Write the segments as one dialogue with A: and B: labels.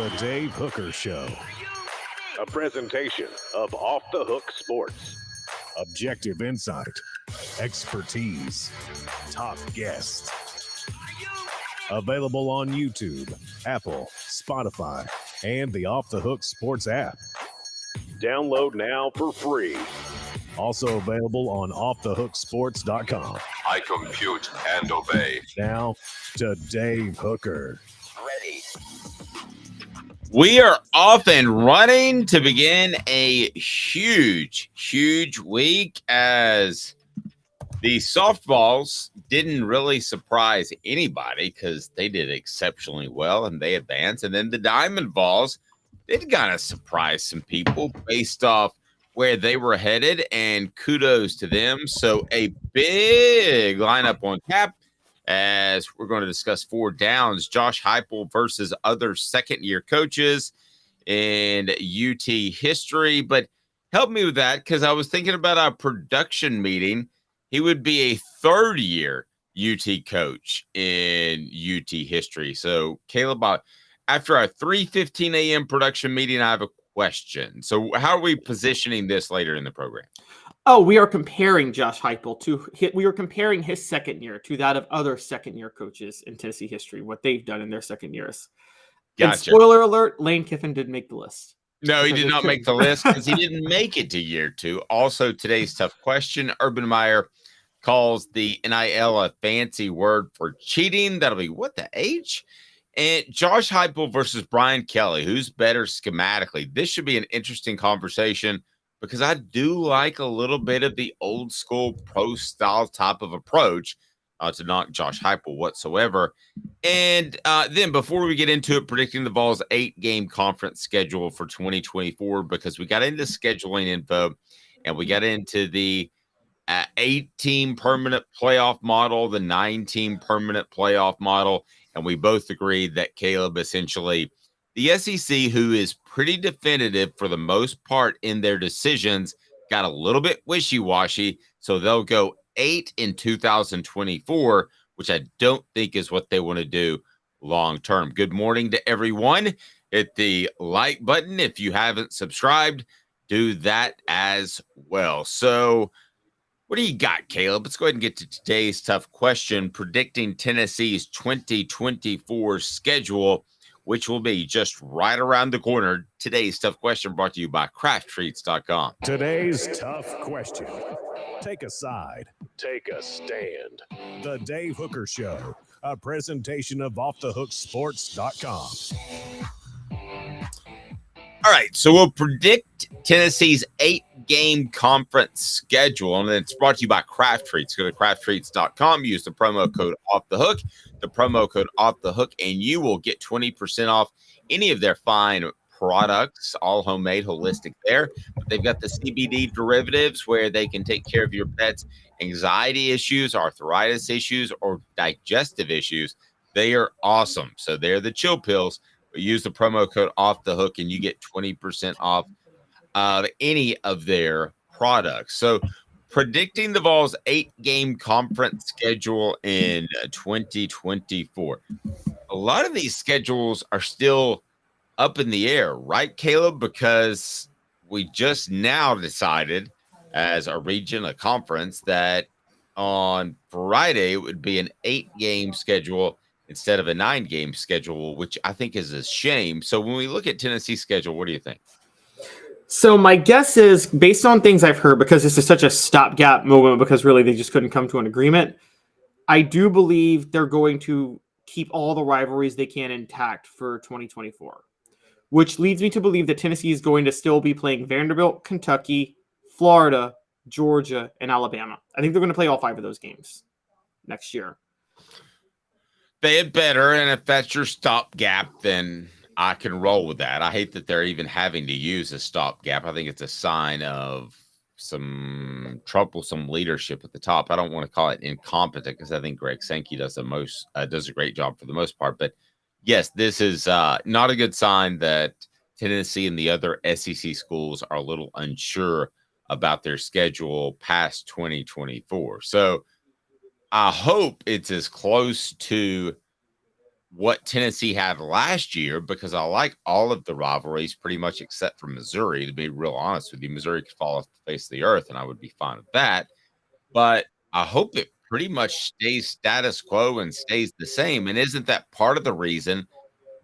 A: The Dave Hooker Show. A presentation of Off the Hook Sports. Objective insight, expertise, top guests. Available on YouTube, Apple, Spotify, and the Off the Hook Sports app. Download now for free. Also available on offthehooksports.com.
B: I compute and obey.
A: Now to Dave Hooker.
B: Ready.
C: We are off and running to begin a huge week as the SoftVols didn't really surprise anybody because they did exceptionally well and they advanced. And then the Diamond Vols did kind of surprise some people based off where they were headed, and kudos to them. So a big lineup on tap as we're going to discuss four downs. Josh Heupel versus other second-year coaches in UT history. But help me with that because I was thinking about our production meeting. He would be a third-year UT coach in UT history. So, Caleb, after our 3:15 a.m. production meeting, I have a question. So how are we positioning this later in the program?
D: Oh, we are comparing Josh Heupel we are comparing his second year to that of other second year coaches in Tennessee history, what they've done in their second years.
C: Gotcha.
D: And spoiler alert, Lane Kiffin did make the list.
C: No, he did not make the list because he didn't make it to year two. Also, today's tough question. Urban Meyer calls the NIL a fancy word for cheating. That'll be what the H? And Josh Heupel versus Brian Kelly, who's better schematically? This should be an interesting conversation because I do like a little bit of the old school pro style type of approach to knock Josh Heupel whatsoever. And then before we get into it, predicting the Vols' 8-game conference schedule for 2024, because we got into scheduling info and we got into the 8-team permanent playoff model, the 9-team permanent playoff model. And we both agreed that Caleb, essentially, the SEC, who is pretty definitive for the most part in their decisions, got a little bit wishy-washy. So they'll go 8 in 2024, which I don't think is what they want to do long-term. Good morning to everyone. Hit the like button. If you haven't subscribed, do that as well. So what do you got, Caleb? Let's go ahead and get to today's tough question, predicting Tennessee's 2024 schedule, which will be just right around the corner. Today's tough question brought to you by crafttreats.com.
A: Today's tough question. Take a side. Take a stand. The Dave Hooker Show, a presentation of offthehooksports.com.
C: All right, so we'll predict Tennessee's 8-game conference schedule, and it's brought to you by Craft Treats. Go to crafttreats.com, use the promo code OFFTHEHOOK, and you will get 20% off any of their fine products, all homemade, holistic there. But they've got the CBD derivatives where they can take care of your pet's anxiety issues, arthritis issues, or digestive issues. They are awesome. So they're the chill pills. Use the promo code OFFTHEHOOK and you get 20% off any of their products. So predicting the Vols' 8-game conference schedule in 2024. A lot of these schedules are still up in the air, right, Caleb? Because we just now decided as a region, a conference, that on Friday it would be an 8-game schedule instead of a 9-game schedule, which I think is a shame. So when we look at Tennessee's schedule, what do you think?
D: So my guess is, based on things I've heard, because this is such a stopgap moment, because really they just couldn't come to an agreement, I do believe they're going to keep all the rivalries they can intact for 2024, which leads me to believe that Tennessee is going to still be playing Vanderbilt, Kentucky, Florida, Georgia, and Alabama. I think they're going to play all 5 of those games next year.
C: They had better, and if that's your stopgap, then I can roll with that. I hate that they're even having to use a stopgap. I think it's a sign of some troublesome leadership at the top. I don't want to call it incompetent because I think Greg Sankey does a great job for the most part. But yes, this is not a good sign that Tennessee and the other SEC schools are a little unsure about their schedule past 2024. So I hope it's as close to what Tennessee had last year, because I like all of the rivalries pretty much except for Missouri, to be real honest with you. Missouri could fall off the face of the earth, and I would be fine with that. But I hope it pretty much stays status quo and stays the same. And isn't that part of the reason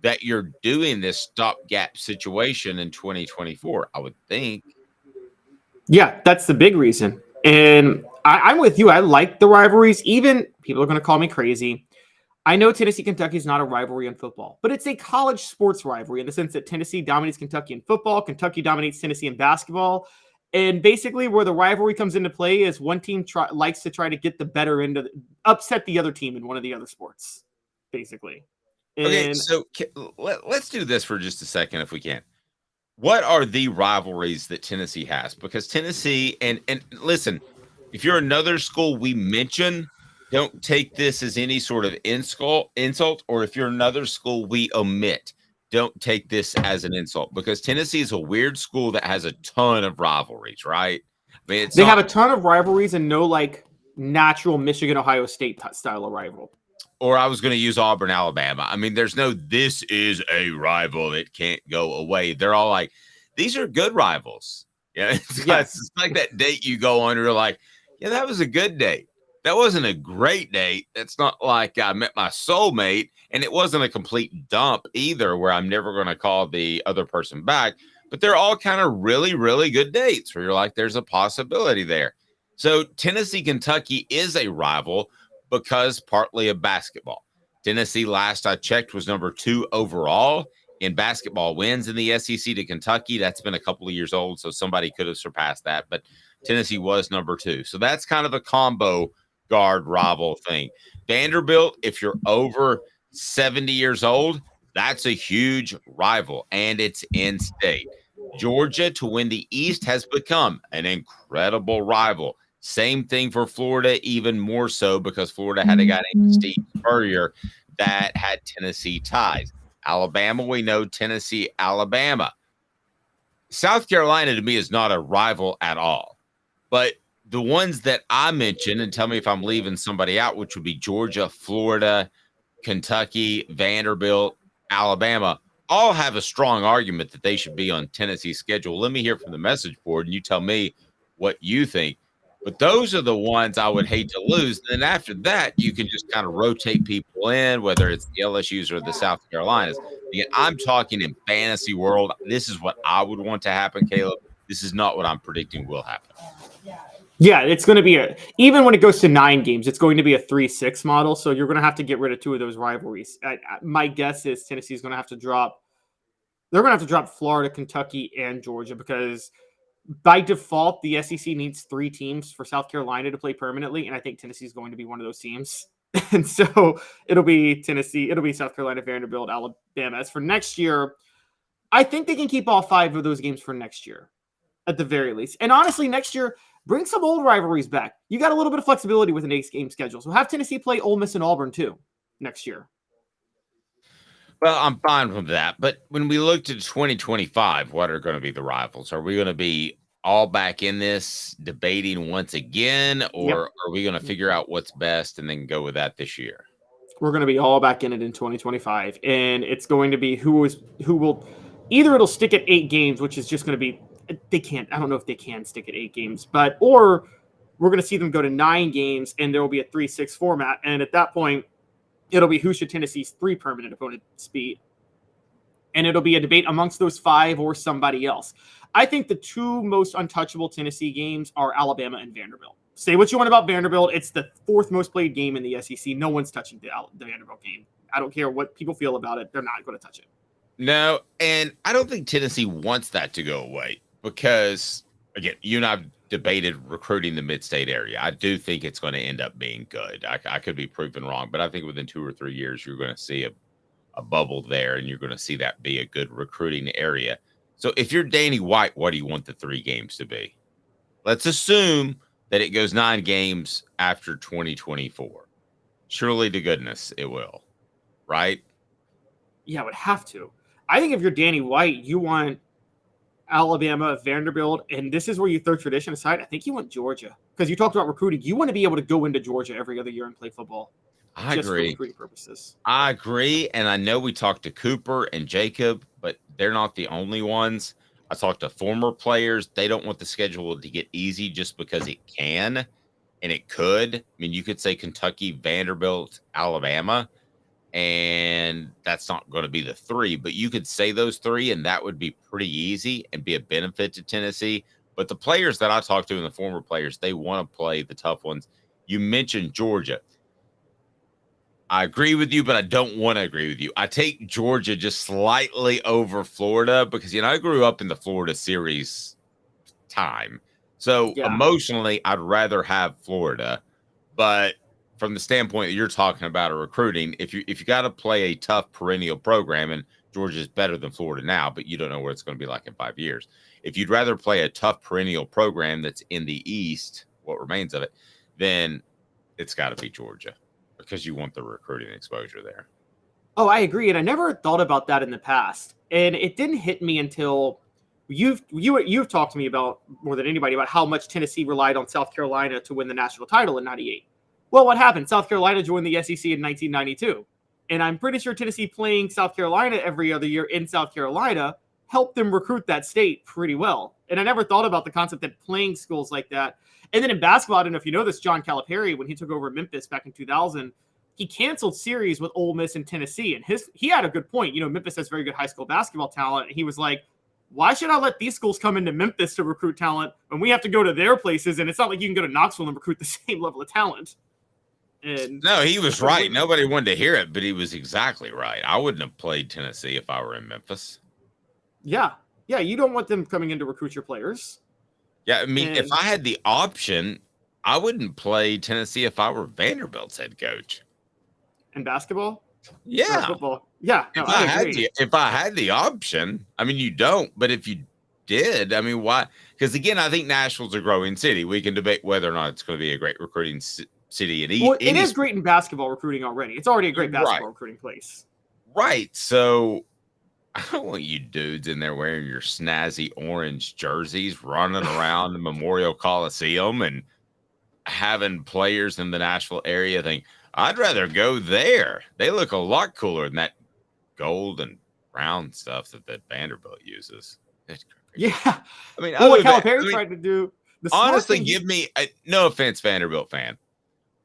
C: that you're doing this stopgap situation in 2024? I would think.
D: Yeah, that's the big reason. And I'm with you. I like the rivalries. Even people are going to call me crazy. I know Tennessee Kentucky is not a rivalry in football, but it's a college sports rivalry in the sense that Tennessee dominates Kentucky in football, Kentucky dominates Tennessee in basketball. And basically, where the rivalry comes into play is one team likes to try to get the better end of upset the other team in one of the other sports, basically.
C: Okay,
D: And
C: so let's do this for just a second if we can. What are the rivalries that Tennessee has? Because Tennessee, and listen, if you're another school we mention, don't take this as any sort of insult, or if you're another school we omit, don't take this as an insult, because Tennessee is a weird school that has a ton of rivalries, right? I mean,
D: they have a ton of rivalries and no like natural Michigan Ohio State style of rival.
C: Or I was going to use Auburn, Alabama. I mean, there's no, this is a rival that can't go away. They're all like, these are good rivals. Yeah, it's like that date you go on, you're like, yeah, that was a good date. That wasn't a great date. It's not like I met my soulmate, and it wasn't a complete dump either, where I'm never going to call the other person back. But they're all kind of really, really good dates where you're like, there's a possibility there. So Tennessee, Kentucky is a rival because partly of basketball. Tennessee, last I checked, was number 2 overall in basketball wins in the SEC to Kentucky. That's been a couple of years old, so somebody could have surpassed that, but Tennessee was number 2. So that's kind of a combo guard rival thing. Vanderbilt, if you're over 70 years old, that's a huge rival, and it's in state. Georgia, to win the East, has become an incredible rival. Same thing for Florida, even more so because Florida had a guy named Steve Spurrier that had Tennessee ties. Alabama, we know Tennessee, Alabama. South Carolina, to me, is not a rival at all. But the ones that I mentioned, and tell me if I'm leaving somebody out, which would be Georgia, Florida, Kentucky, Vanderbilt, Alabama, all have a strong argument that they should be on Tennessee's schedule. Let me hear from the message board, and you tell me what you think. But those are the ones I would hate to lose. And then after that, you can just kind of rotate people in, whether it's the LSUs or the South Carolinas. Again, I'm talking in fantasy world. This is what I would want to happen, Caleb. This is not what I'm predicting will happen.
D: Yeah, it's going to be even when it goes to 9 games, it's going to be a 3-6 model. So you're going to have to get rid of 2 of those rivalries. My guess is Tennessee is going to have to drop. They're going to have to drop Florida, Kentucky, and Georgia, because by default, the SEC needs 3 teams for South Carolina to play permanently, and I think Tennessee is going to be one of those teams. And so it'll be Tennessee, it'll be South Carolina, Vanderbilt, Alabama. As for next year, I think they can keep all 5 of those games for next year, at the very least. And honestly, next year, bring some old rivalries back. You got a little bit of flexibility with an 8-game schedule, so have Tennessee play Ole Miss and Auburn too next year.
C: Well, I'm fine with that. But when we look to 2025, what are going to be the rivals? Are we going to be all back in this debating once again, or are we going to figure out what's best and then go with that this year?
D: We're going to be all back in it in 2025. And it's going to be who will either it'll stick at 8 games, which is just going to be, I don't know if they can stick at 8 games, or we're going to see them go to 9 games and there will be a 3-6 format. And at that point, it'll be who should Tennessee's 3 permanent opponents beat. And it'll be a debate amongst those 5 or somebody else. I think the 2 most untouchable Tennessee games are Alabama and Vanderbilt. Say what you want about Vanderbilt. It's the 4th most played game in the SEC. No one's touching the Vanderbilt game. I don't care what people feel about it. They're not going to touch it.
C: No, and I don't think Tennessee wants that to go away because, again, you and I have debated recruiting the mid-state area. I do think it's going to end up being good. I could be proven wrong, but I think within 2 or 3 years, you're going to see a bubble there, and you're going to see that be a good recruiting area. So if you're Danny White, what do you want the 3 games to be? Let's assume that it goes 9 games after 2024. Surely to goodness it will, right?
D: Yeah, it would have to. I think if you're Danny White, you want Alabama, Vanderbilt, and this is where you throw tradition aside. I think you want Georgia because you talked about recruiting. You want to be able to go into Georgia every other year and play football.
C: I
D: just
C: agree.
D: for recruiting purposes.
C: I agree. And I know we talked to Cooper and Jacob, but they're not the only ones. I talked to former players. They don't want the schedule to get easy just because it can and it could. I mean, you could say Kentucky, Vanderbilt, Alabama, and that's not going to be the three, but you could say those three, and that would be pretty easy and be a benefit to Tennessee. But the players that I talked to and the former players, they want to play the tough ones. You mentioned Georgia. I agree with you, but I don't want to agree with you. I take Georgia just slightly over Florida because, I grew up in the Florida series time. So emotionally, I'd rather have Florida. But from the standpoint that you're talking about of recruiting, if you got to play a tough perennial program, and Georgia's better than Florida now, but you don't know what it's going to be like in 5 years. If you'd rather play a tough perennial program that's in the East, what remains of it, then it's got to be Georgia because you want the recruiting exposure there.
D: Oh, I agree. And I never thought about that in the past. And it didn't hit me until you've talked to me about more than anybody about how much Tennessee relied on South Carolina to win the national title in 98. Well, what happened? South Carolina joined the SEC in 1992. And I'm pretty sure Tennessee playing South Carolina every other year in South Carolina helped them recruit that state pretty well. And I never thought about the concept that playing schools like that. And then in basketball, I don't know if you know this, John Calipari, when he took over Memphis back in 2000, he canceled series with Ole Miss and Tennessee. And he had a good point. Memphis has very good high school basketball talent. And he was like, why should I let these schools come into Memphis to recruit talent when we have to go to their places? And it's not like you can go to Knoxville and recruit the same level of talent. And
C: no, he was right. Nobody wanted to hear it, but he was exactly right. I wouldn't have played Tennessee if I were in Memphis.
D: Yeah. Yeah, you don't want them coming in to recruit your players. Yeah,
C: I mean, if I had the option, I wouldn't play Tennessee if I were Vanderbilt's head coach.
D: In basketball?
C: Yeah.
D: Or football? Yeah. No,
C: if I had the option, I mean, you don't, but if you did, I mean, why? Because again, I think Nashville's a growing city. We can debate whether or not it's going to be a great recruiting city.
D: It is great in basketball recruiting already. It's already a great basketball recruiting place.
C: Right. So I don't want you dudes in there wearing your snazzy orange jerseys, running around the Memorial Coliseum and having players in the Nashville area think, I'd rather go there. They look a lot cooler than that gold and brown stuff that Vanderbilt uses.
D: Yeah.
C: I mean,
D: what Calipari tried to do.
C: Honestly, give me no offense, Vanderbilt fan,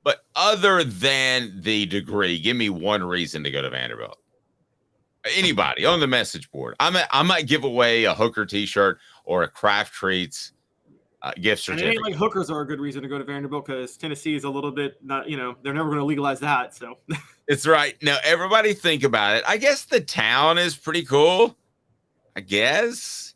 C: but other than the degree, give me one reason to go to Vanderbilt. Anybody on the message board. I might give away a Hooker t-shirt or a Kraft Treats gift certificate.
D: And it ain't like hookers are a good reason to go to Vanderbilt because Tennessee is a little bit not, they're never going to legalize that. So
C: it's right. Now, everybody think about it. I guess the town is pretty cool. I guess.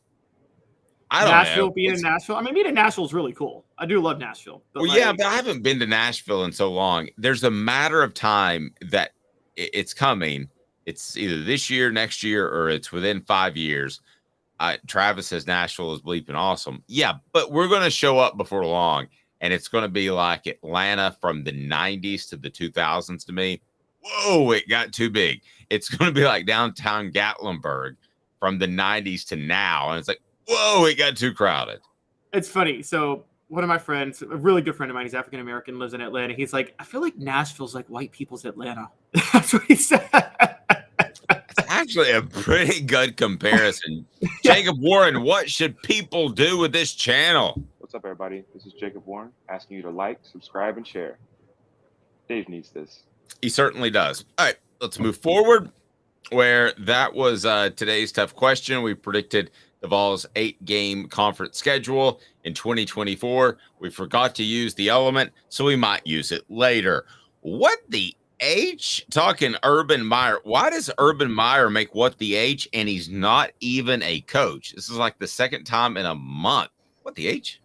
C: I don't
D: Nashville
C: know.
D: Being in Nashville. I mean, being in Nashville is really cool. I do love Nashville.
C: But yeah, but I haven't been to Nashville in so long. There's a matter of time that it's coming. It's either this year, next year, or it's within 5 years. Travis says Nashville is bleeping awesome. Yeah, but we're going to show up before long, and it's going to be like Atlanta from the 90s to the 2000s to me. Whoa, it got too big. It's going to be like downtown Gatlinburg from the 90s to now, and it's like, whoa, it got too crowded.
D: It's funny. So one of my friends, a really good friend of mine, he's African-American, lives in Atlanta. He's like, I feel like Nashville's like white people's Atlanta. That's what he said.
C: It's actually a pretty good comparison. Jacob Warren, what should people do with this channel?
E: What's up, everybody? This is Jacob Warren asking you to like, subscribe, and share. Dave needs this.
C: He certainly does. All right, let's move forward. Where that was today's tough question. We predicted the Vols' 8-game conference schedule in 2024. We forgot to use the element, so we might use it later. What the H? Talking Urban Meyer. Why does Urban Meyer make what the H and he's not even a coach? This is like the second time in a month. What the H?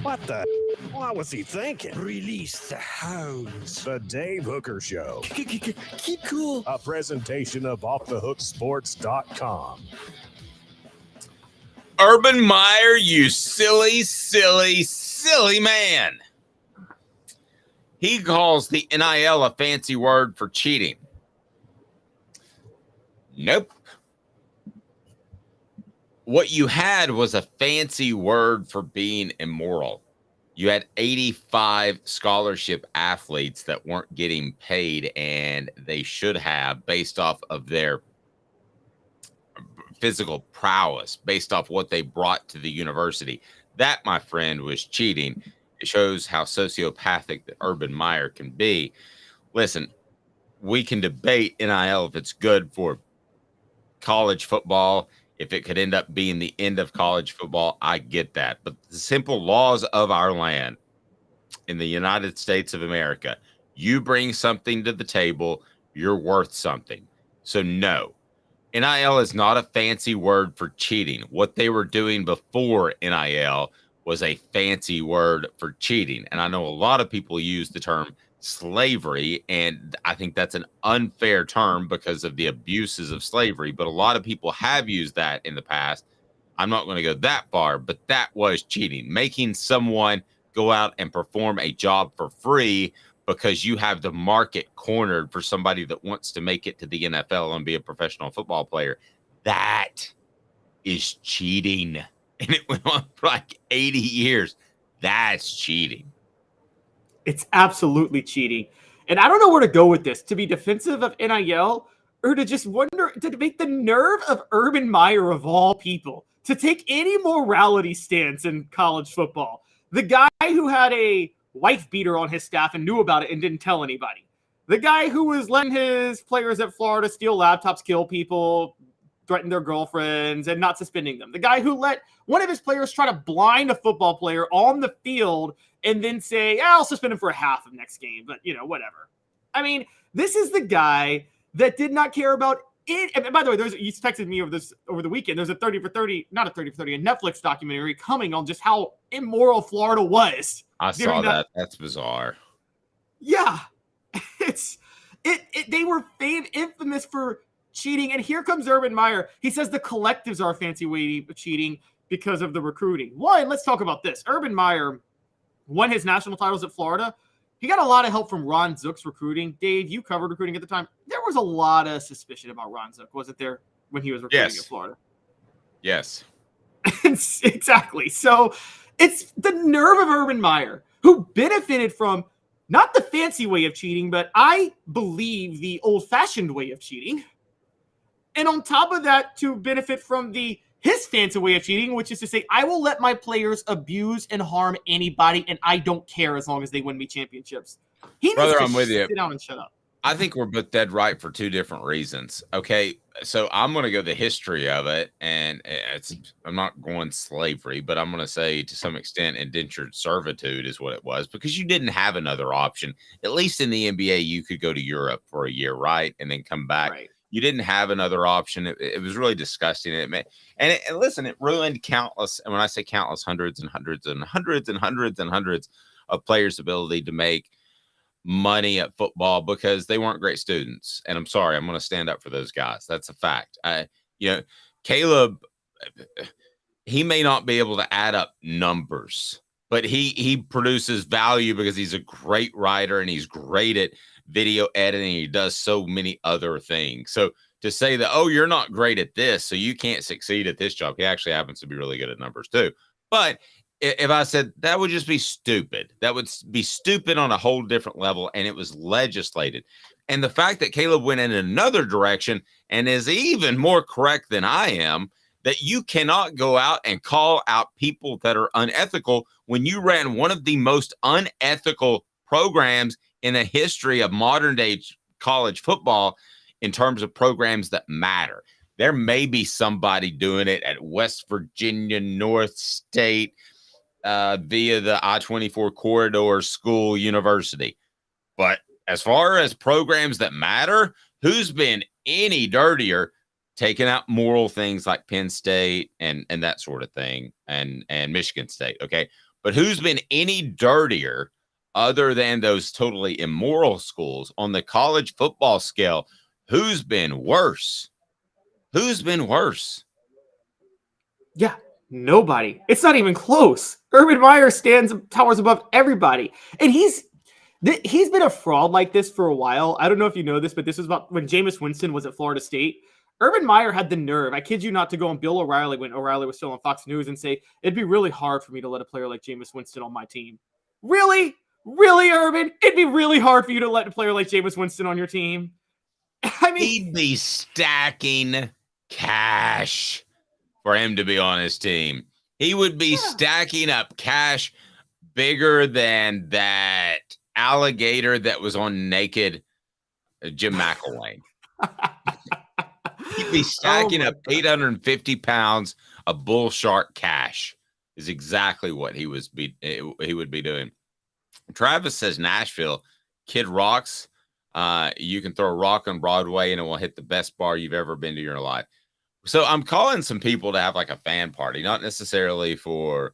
A: What the? What was he thinking?
F: Release the hounds.
A: The Dave Hooker Show.
F: Keep cool.
A: A presentation of offthehooksports.com.
C: Urban Meyer, you silly, silly, silly man. He calls the NIL a fancy word for cheating. Nope. What you had was a fancy word for being immoral. You had 85 scholarship athletes that weren't getting paid, and they should have based off of their physical prowess, based off what they brought to the university. That, my friend, was cheating. It shows how sociopathic that Urban Meyer can be. Listen, we can debate NIL if it's good for college football, if it could end up being the end of college football. I get that. But the simple laws of our land in the United States of America, you bring something to the table, you're worth something. So no, NIL is not a fancy word for cheating. What they were doing before NIL was a fancy word for cheating. And I know a lot of people use the term slavery, and I think that's an unfair term because of the abuses of slavery. But a lot of people have used that in the past. I'm not going to go that far, but that was cheating, making someone go out and perform a job for free because you have the market cornered for somebody that wants to make it to the NFL and be a professional football player. That is cheating. And it went on for like 80 years. That's cheating.
D: It's absolutely cheating. And I don't know where to go with this, to be defensive of NIL or to just wonder, to debate the nerve of Urban Meyer of all people to take any morality stance in college football. The guy who had a wife beater on his staff and knew about it and didn't tell anybody. The guy who was letting his players at Florida steal laptops, kill people, threaten their girlfriends, and not suspending them. The guy who let one of his players try to blind a football player on the field and then say, I'll suspend him for a half of next game, but, whatever. I mean, this is the guy that did not care about it. And by the way, you texted me over the weekend. There's a 30 for 30, not a 30 for 30, a Netflix documentary coming on just how immoral Florida was.
C: I saw that. That's bizarre.
D: Yeah. They were infamous for cheating. And here comes Urban Meyer. He says the collectives are a fancy way of cheating because of the recruiting. One, let's talk about this. Urban Meyer won his national titles at Florida. He got a lot of help from Ron Zook's recruiting. Dave, you covered recruiting at the time. There was a lot of suspicion about Ron Zook, wasn't there, when he was recruiting at Florida?
C: Yes.
D: Exactly. So it's the nerve of Urban Meyer, who benefited from not the fancy way of cheating, but I believe the old-fashioned way of cheating. And on top of that, to benefit from his fancy way of cheating, which is to say, I will let my players abuse and harm anybody, and I don't care as long as they win me championships. He needs to sit down and shut up.
C: I think we're both dead right for two different reasons. Okay, so I'm going to go the history of it, and I'm not going slavery, but I'm going to say to some extent indentured servitude is what it was, because you didn't have another option. At least in the NBA, you could go to Europe for a year, right, and then come back.
D: Right.
C: You didn't have another option. It was really disgusting. And listen, it ruined countless, and when I say countless, hundreds and hundreds and hundreds and hundreds and hundreds of players' ability to make money at football because they weren't great students. And I'm sorry, I'm going to stand up for those guys. That's a fact. Caleb, he may not be able to add up numbers, but he produces value because he's a great writer and he's great at video editing. He does so many other things. So to say that, oh, you're not great at this, so you can't succeed at this job. He actually happens to be really good at numbers too. But if I said that would just be stupid, that would be stupid on a whole different level. And it was legislated. And the fact that Caleb went in another direction and is even more correct than I am, that you cannot go out and call out people that are unethical when you ran one of the most unethical programs in the history of modern day college football in terms of programs that matter. There may be somebody doing it at West Virginia North State via the I-24 corridor school university. But as far as programs that matter, who's been any dirtier taking out moral things like Penn State and that sort of thing and Michigan State, okay? But who's been any dirtier other than those totally immoral schools on the college football scale? Who's been worse? Who's been worse?
D: Yeah, nobody. It's not even close. Urban Meyer towers above everybody. And he's been a fraud like this for a while. I don't know if you know this, but this was about when Jameis Winston was at Florida State. Urban Meyer had the nerve, I kid you not, to go on Bill O'Reilly when O'Reilly was still on Fox News and say, it'd be really hard for me to let a player like Jameis Winston on my team. Really? Really, Urban? It'd be really hard for you to let a player like Jameis Winston on your team. I mean,
C: He'd be stacking cash for him to be on his team. He would be stacking up cash bigger than that alligator that was on Naked Jim McElwain. He'd be stacking up 850 pounds of bull shark cash is exactly what he would be doing. Travis says Nashville, Kid Rock's. You can throw a rock on Broadway and it will hit the best bar you've ever been to in your life. So I'm calling some people to have like a fan party, not necessarily for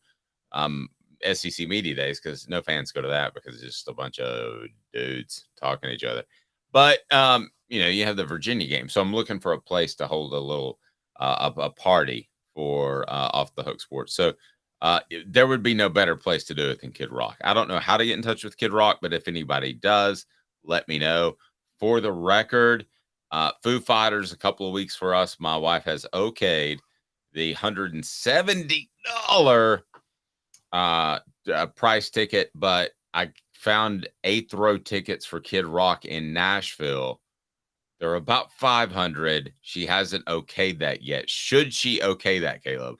C: SEC Media Days, because no fans go to that because it's just a bunch of dudes talking to each other. But, you have the Virginia game. So I'm looking for a place to hold a little a party for Off the Hook Sports. So there would be no better place to do it than Kid Rock. I don't know how to get in touch with Kid Rock, but if anybody does, let me know. For the record, Foo Fighters, a couple of weeks for us. My wife has okayed the $170 price ticket, but I found 8th row tickets for Kid Rock in Nashville. They're about $500. She hasn't okayed that yet. Should she okay that, Caleb?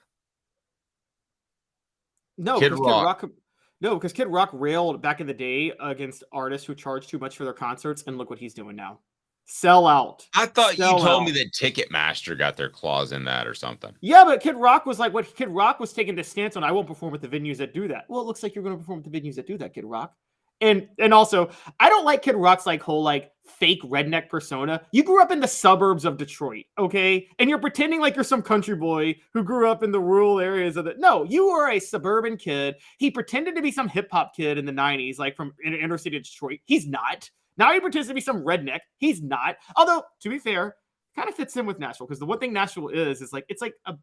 D: No, because Kid Rock railed back in the day against artists who charge too much for their concerts, and look what he's doing now. Sell out.
C: I thought you told me that Ticketmaster got their claws in that or something.
D: Yeah, but Kid Rock was like, what Kid Rock was taking the stance on, I won't perform at the venues that do that. Well, it looks like you're going to perform at the venues that do that, Kid Rock. And also, I don't like Kid Rock's like whole like fake redneck persona. You grew up in the suburbs of Detroit, okay? And you're pretending like you're some country boy who grew up in the rural areas of No, you are a suburban kid. He pretended to be some hip hop kid in the 90s, like from inner city Detroit. He's not. Now he pretends to be some redneck. He's not. Although, to be fair, kind of fits in with Nashville, because the one thing Nashville is like it's like a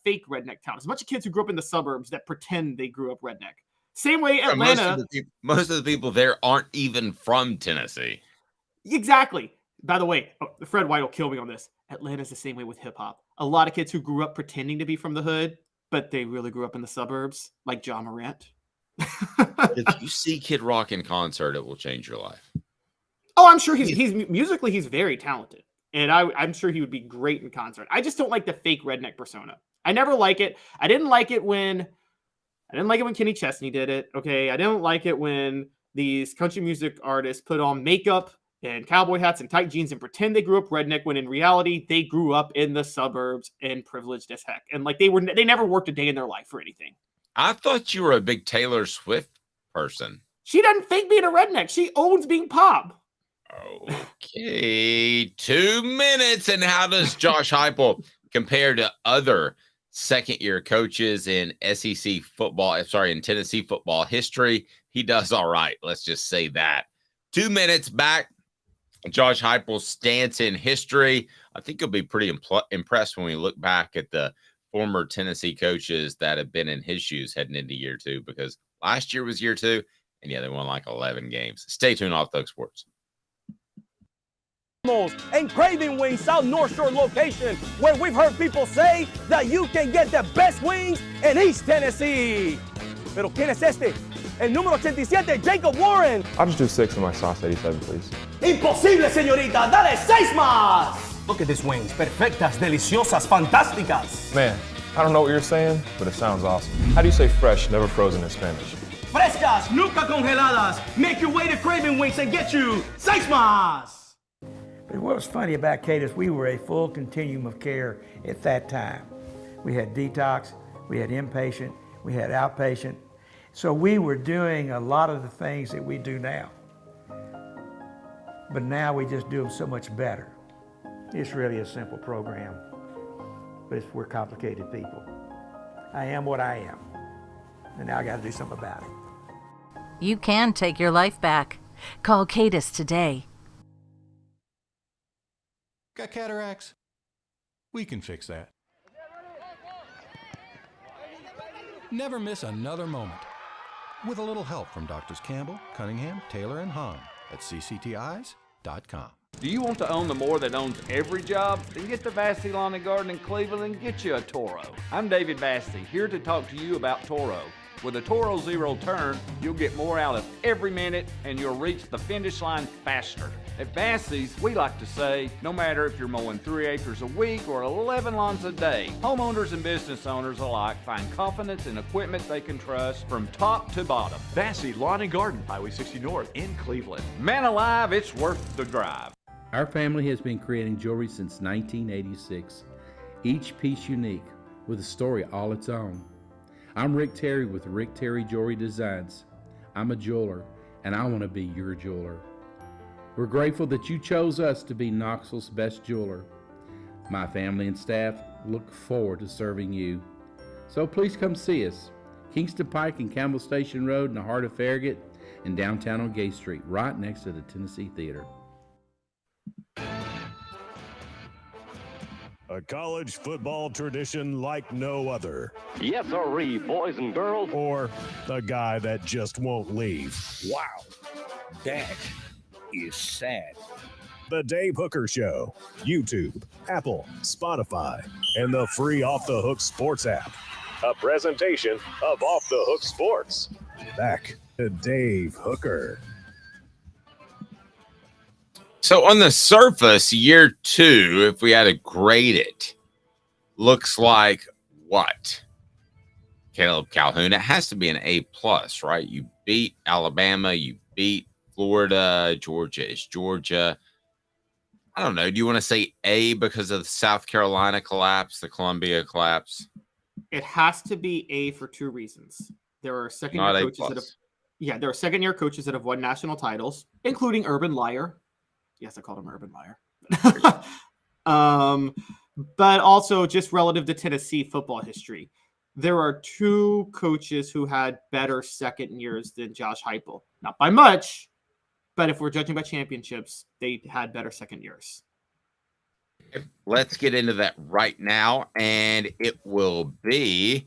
D: fake redneck town. It's a bunch of kids who grew up in the suburbs that pretend they grew up redneck. Same way Atlanta.
C: Most of the people there aren't even from Tennessee.
D: Exactly. By the way, Fred White will kill me on this. Atlanta's the same way with hip hop. A lot of kids who grew up pretending to be from the hood, but they really grew up in the suburbs, like John Morant.
C: If you see Kid Rock in concert, it will change your life.
D: Oh, I'm sure he's musically he's very talented, and I'm sure he would be great in concert. I just don't like the fake redneck persona. I never like it. I didn't like it when Kenny Chesney did it. Okay, I didn't like it when these country music artists put on makeup and cowboy hats and tight jeans and pretend they grew up redneck when in reality they grew up in the suburbs and privileged as heck, and like they never worked a day in their life for anything.
C: I thought you were a big Taylor Swift person.
D: She doesn't fake being a redneck. She owns being pop.
C: Okay, 2 minutes. And how does Josh Heupel compare to other second-year coaches in SEC football? In Tennessee football history? He does all right. Let's just say that. 2 minutes back. Josh Heupel's stance in history. I think you'll be pretty impressed when we look back at the former Tennessee coaches that have been in his shoes heading into year 2, because last year was year 2, and they won like 11 games. Stay tuned off Thug Sports.
G: And Craving Wings South North Shore location, where we've heard people say that you can get the best wings in East Tennessee. Pero ¿quién es este? El número 87, Jacob Warren.
E: I'll just do 6 in my sauce 87, please.
G: Imposible, señorita. Dale 6 más. Look at these wings. Perfectas, deliciosas, fantásticas.
E: Man, I don't know what you're saying, but it sounds awesome. How do you say fresh, never frozen in Spanish?
G: Frescas, nunca congeladas. Make your way to Craving Wings and get you 6 más.
H: But what was funny about Cadis, we were a full continuum of care at that time. We had detox, we had inpatient, we had outpatient. So we were doing a lot of the things that we do now. But now we just do them so much better. It's really a simple program, but we're complicated people. I am what I am, and now I got to do something about it.
I: You can take your life back. Call Cadis today.
J: Got cataracts? We can fix that. Never miss another moment. With a little help from Doctors Campbell, Cunningham, Taylor, and Hahn at ccteyes.com.
K: Do you want to own the more that owns every job? Then get to Vassey Lawn and Garden in Cleveland and get you a Toro. I'm David Vassey, here to talk to you about Toro. With a Toro Zero turn, you'll get more out of every minute and you'll reach the finish line faster. At Bassey's, we like to say, no matter if you're mowing 3 acres a week or 11 lawns a day, homeowners and business owners alike find confidence in equipment they can trust from top to bottom.
L: Bassey Lawn and Garden, Highway 60 North in Cleveland.
K: Man alive, it's worth the drive.
M: Our family has been creating jewelry since 1986, each piece unique with a story all its own. I'm Rick Terry with Rick Terry Jewelry Designs. I'm a jeweler, and I want to be your jeweler. We're grateful that you chose us to be Knoxville's best jeweler. My family and staff look forward to serving you. So please come see us. Kingston Pike and Campbell Station Road in the heart of Farragut and downtown on Gay Street, right next to the Tennessee Theater.
A: A college football tradition like no other.
N: Yes, sirree, boys and girls.
A: Or a guy that just won't leave.
F: Wow, that is sad.
A: The Dave Hooker Show. YouTube, Apple, Spotify, and the free Off the Hook Sports app. A presentation of Off the Hook Sports. Back to Dave Hooker.
C: So on the surface, year 2, if we had to grade it, looks like what? Caleb Calhoun, it has to be an A+, right? You beat Alabama, you beat Florida, Georgia is Georgia. I don't know. Do you want to say A because of the South Carolina collapse, the Columbia collapse?
D: It has to be A for 2 reasons. There are second-year coaches that have won national titles, including Urban Meyer. Yes, I called him Urban Meyer. But also just relative to Tennessee football history. There are 2 coaches who had better second years than Josh Heupel. Not by much, but if we're judging by championships, they had better second years.
C: Let's get into that right now, and it will be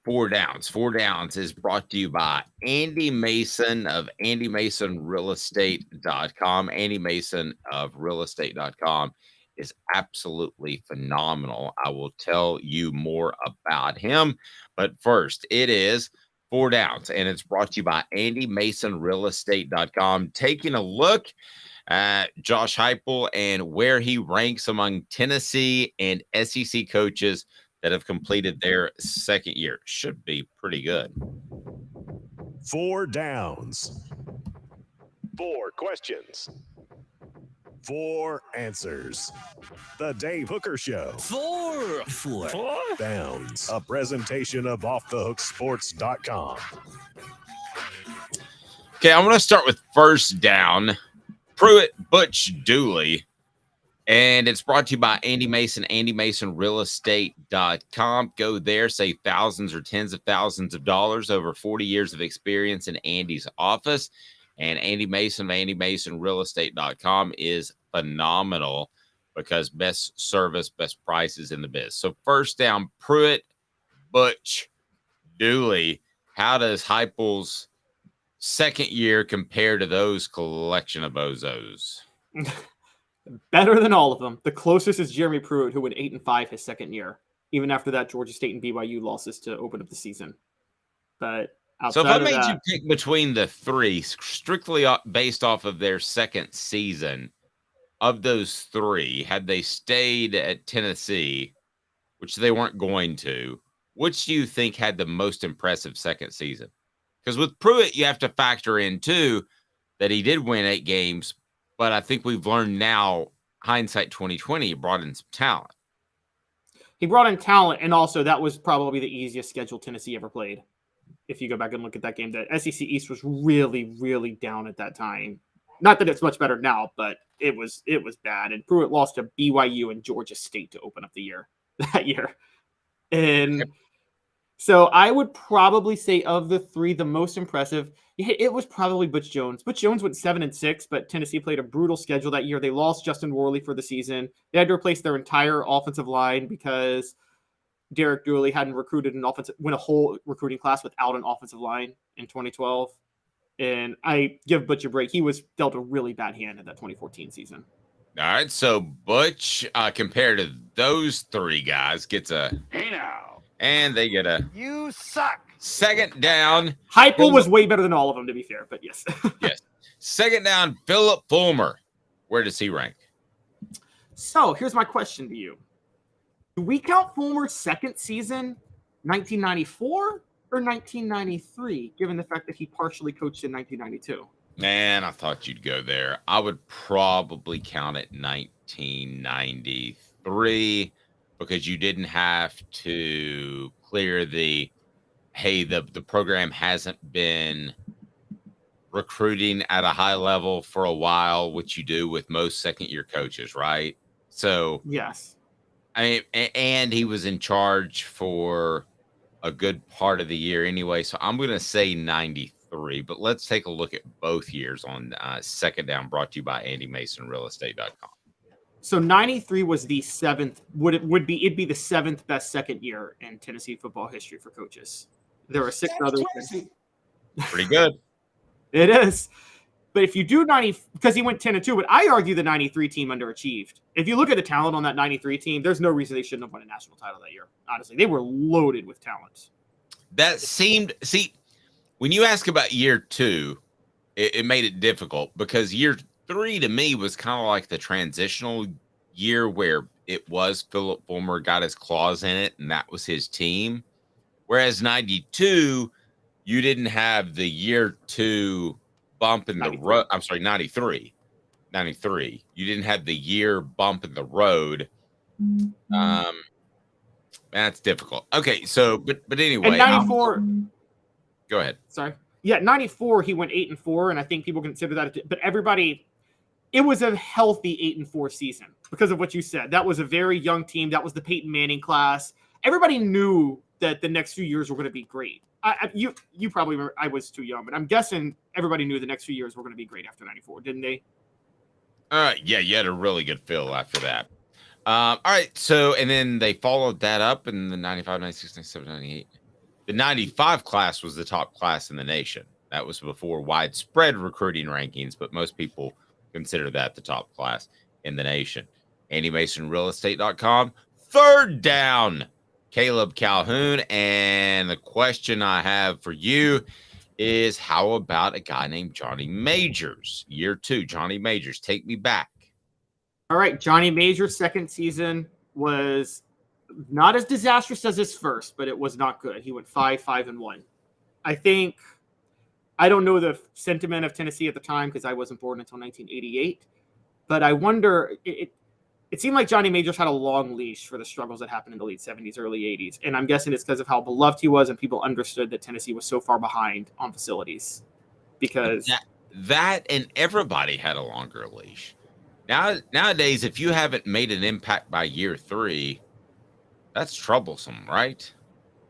C: 4 Downs. 4 Downs is brought to you by Andy Mason of AndyMasonRealEstate.com. Andy Mason of realestate.com is absolutely phenomenal. I will tell you more about him, but first, it is 4 Downs, and it's brought to you by AndyMasonRealEstate.com. Taking a look at Josh Heupel and where he ranks among Tennessee and SEC coaches that have completed their second year. Should be pretty good.
A: 4 Downs. 4 questions. 4 answers. The Dave Hooker Show.
F: 4
A: Downs. A presentation of OffTheHookSports.com.
C: Okay, I'm going to start with first down. Pruitt Butch Dooley. And it's brought to you by Andy Mason, AndyMasonRealEstate.com. Go there, save thousands or tens of thousands of dollars, over 40 years of experience in Andy's office. And Andy Mason of AndyMasonRealEstate.com is phenomenal because best service, best prices in the biz. So first down, Pruitt Butch Dooley. How does Heupel's second year compare to those collection of bozos?
D: Better than all of them. The closest is Jeremy Pruitt, who went 8-5 his second year. Even after that, Georgia State and BYU losses to open up the season. But
C: so if I made you pick between the 3, strictly based off of their second season, of those 3, had they stayed at Tennessee, which they weren't going to, which do you think had the most impressive second season? Because with Pruitt, you have to factor in, too, that he did win 8 games, but I think we've learned now, hindsight 2020, he brought in some talent.
D: He brought in talent, and also that was probably the easiest schedule Tennessee ever played. If you go back and look at that game, the SEC East was really, really down at that time. Not that it's much better now, but it was bad. And Pruitt lost to BYU and Georgia State to open up the year that year. And so I would probably say of the 3, the most impressive, it was probably Butch Jones. Butch Jones went 7-6, but Tennessee played a brutal schedule that year. They lost Justin Worley for the season. They had to replace their entire offensive line because Derek Dooley hadn't win a whole recruiting class without an offensive line in 2012. And I give Butch a break. He was dealt a really bad hand in that 2014 season.
C: All right, so Butch, compared to those 3 guys, gets a
N: Hey now.
C: And they get a
N: You suck.
C: Second down.
D: Heupel was way better than all of them, to be fair, but yes.
C: Yes. Second down, Philip Fulmer. Where does he rank?
D: So here's my question to you. Do we count Fulmer's second season 1994 or 1993, given the fact that he partially coached in 1992?
C: Man, I thought you'd go there. I would probably count it 1993 because you didn't have to clear the program hasn't been recruiting at a high level for a while, which you do with most second-year coaches, right? So,
D: yes.
C: I mean, and he was in charge for a good part of the year anyway. So I'm going to say 93, but let's take a look at both years on Second Down, brought to you by AndyMasonRealEstate.com.
D: So 93 was the seventh. It'd be the seventh best second year in Tennessee football history for coaches. There were 6 others.
C: Pretty good.
D: It is. But if you do 90, because he went 10-2, but I argue the 93 team underachieved. If you look at the talent on that 93 team, there's no reason they shouldn't have won a national title that year. Honestly, they were loaded with talent.
C: That seemed, when you ask about year 2, it made it difficult because year 3 to me was kind of like the transitional year where it was Philip Fulmer got his claws in it and that was his team. Whereas 92, you didn't have the year 2 bump in the road. I'm sorry, 93. You didn't have the year bump in the road. That's difficult. Okay, so but anyway,
D: and 94.
C: Go ahead.
D: Sorry. Yeah, 94 he went 8-4, and I think people consider that. But everybody, it was a healthy 8-4 season because of what you said. That was a very young team. That was the Peyton Manning class. Everybody knew that the next few years were going to be great. You probably remember, I was too young, but I'm guessing everybody knew the next few years were going to be great after 94, didn't they?
C: Yeah, you had a really good feel after that. All right, so, and then they followed that up in the 95, 96, 97, 98. The 95 class was the top class in the nation. That was before widespread recruiting rankings, but most people consider that the top class in the nation. AndyMasonRealEstate.com. Third down, Caleb Calhoun. And the question I have for you is, how about a guy named Johnny Majors? Year 2, Johnny Majors. Take me back.
D: All right, Johnny Majors' second season was not as disastrous as his first, but it was not good. He went 5-5-1. I don't know the sentiment of Tennessee at the time because I wasn't born until 1988, but I wonder, it seemed like Johnny Majors had a long leash for the struggles that happened in the late 70s, early 80s. And I'm guessing it's because of how beloved he was and people understood that Tennessee was so far behind on facilities. Because
C: that and everybody had a longer leash. Nowadays, if you haven't made an impact by year 3, that's troublesome, right?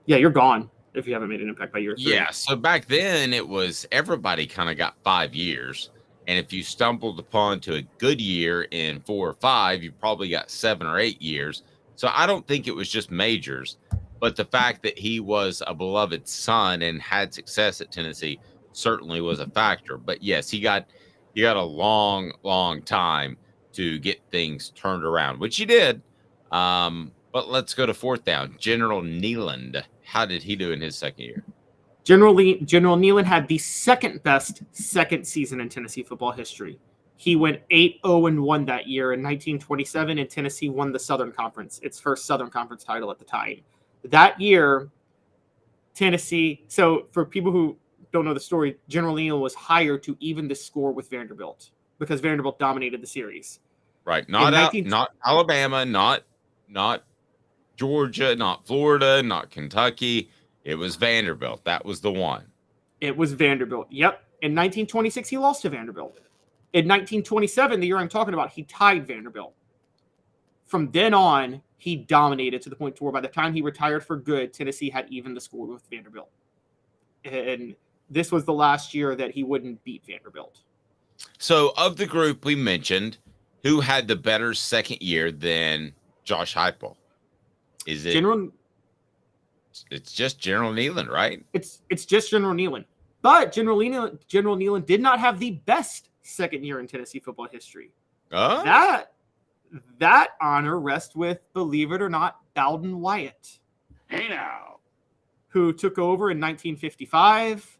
D: Yeah, you're gone if you haven't made an impact by year 3.
C: Yeah, so back then it was everybody kind of got 5 years. And if you stumbled upon to a good year in 4 or 5, you probably got 7 or 8 years. So I don't think it was just Majors, but the fact that he was a beloved son and had success at Tennessee certainly was a factor. But yes, you got a long, long time to get things turned around, which he did. But let's go to fourth down. General Nealand. How did he do in his second year?
D: General Nealand had the second best second season in Tennessee football history. He went 8-0-1 that year in 1927, and Tennessee won the Southern Conference, its first Southern Conference title at the time. That year, Tennessee, so for people who don't know the story, General Nealand was hired to even the score with Vanderbilt because Vanderbilt dominated the series.
C: Right. Not Alabama, not Georgia, not Florida, not Kentucky. It was Vanderbilt. That was the one.
D: It was Vanderbilt. Yep. In 1926, he lost to Vanderbilt. In 1927, the year I'm talking about, he tied Vanderbilt. From then on, he dominated to the point to where by the time he retired for good, Tennessee had even the score with Vanderbilt. And this was the last year that he wouldn't beat Vanderbilt.
C: So of the group we mentioned, who had the better second year than Josh Heupel? Is it It's just General Nealand, right?
D: It's just General Nealand. But General Nealand did not have the best second year in Tennessee football history.
C: Oh?
D: That honor rests with, believe it or not, Bowden Wyatt.
F: Hey now.
D: who took over in 1955.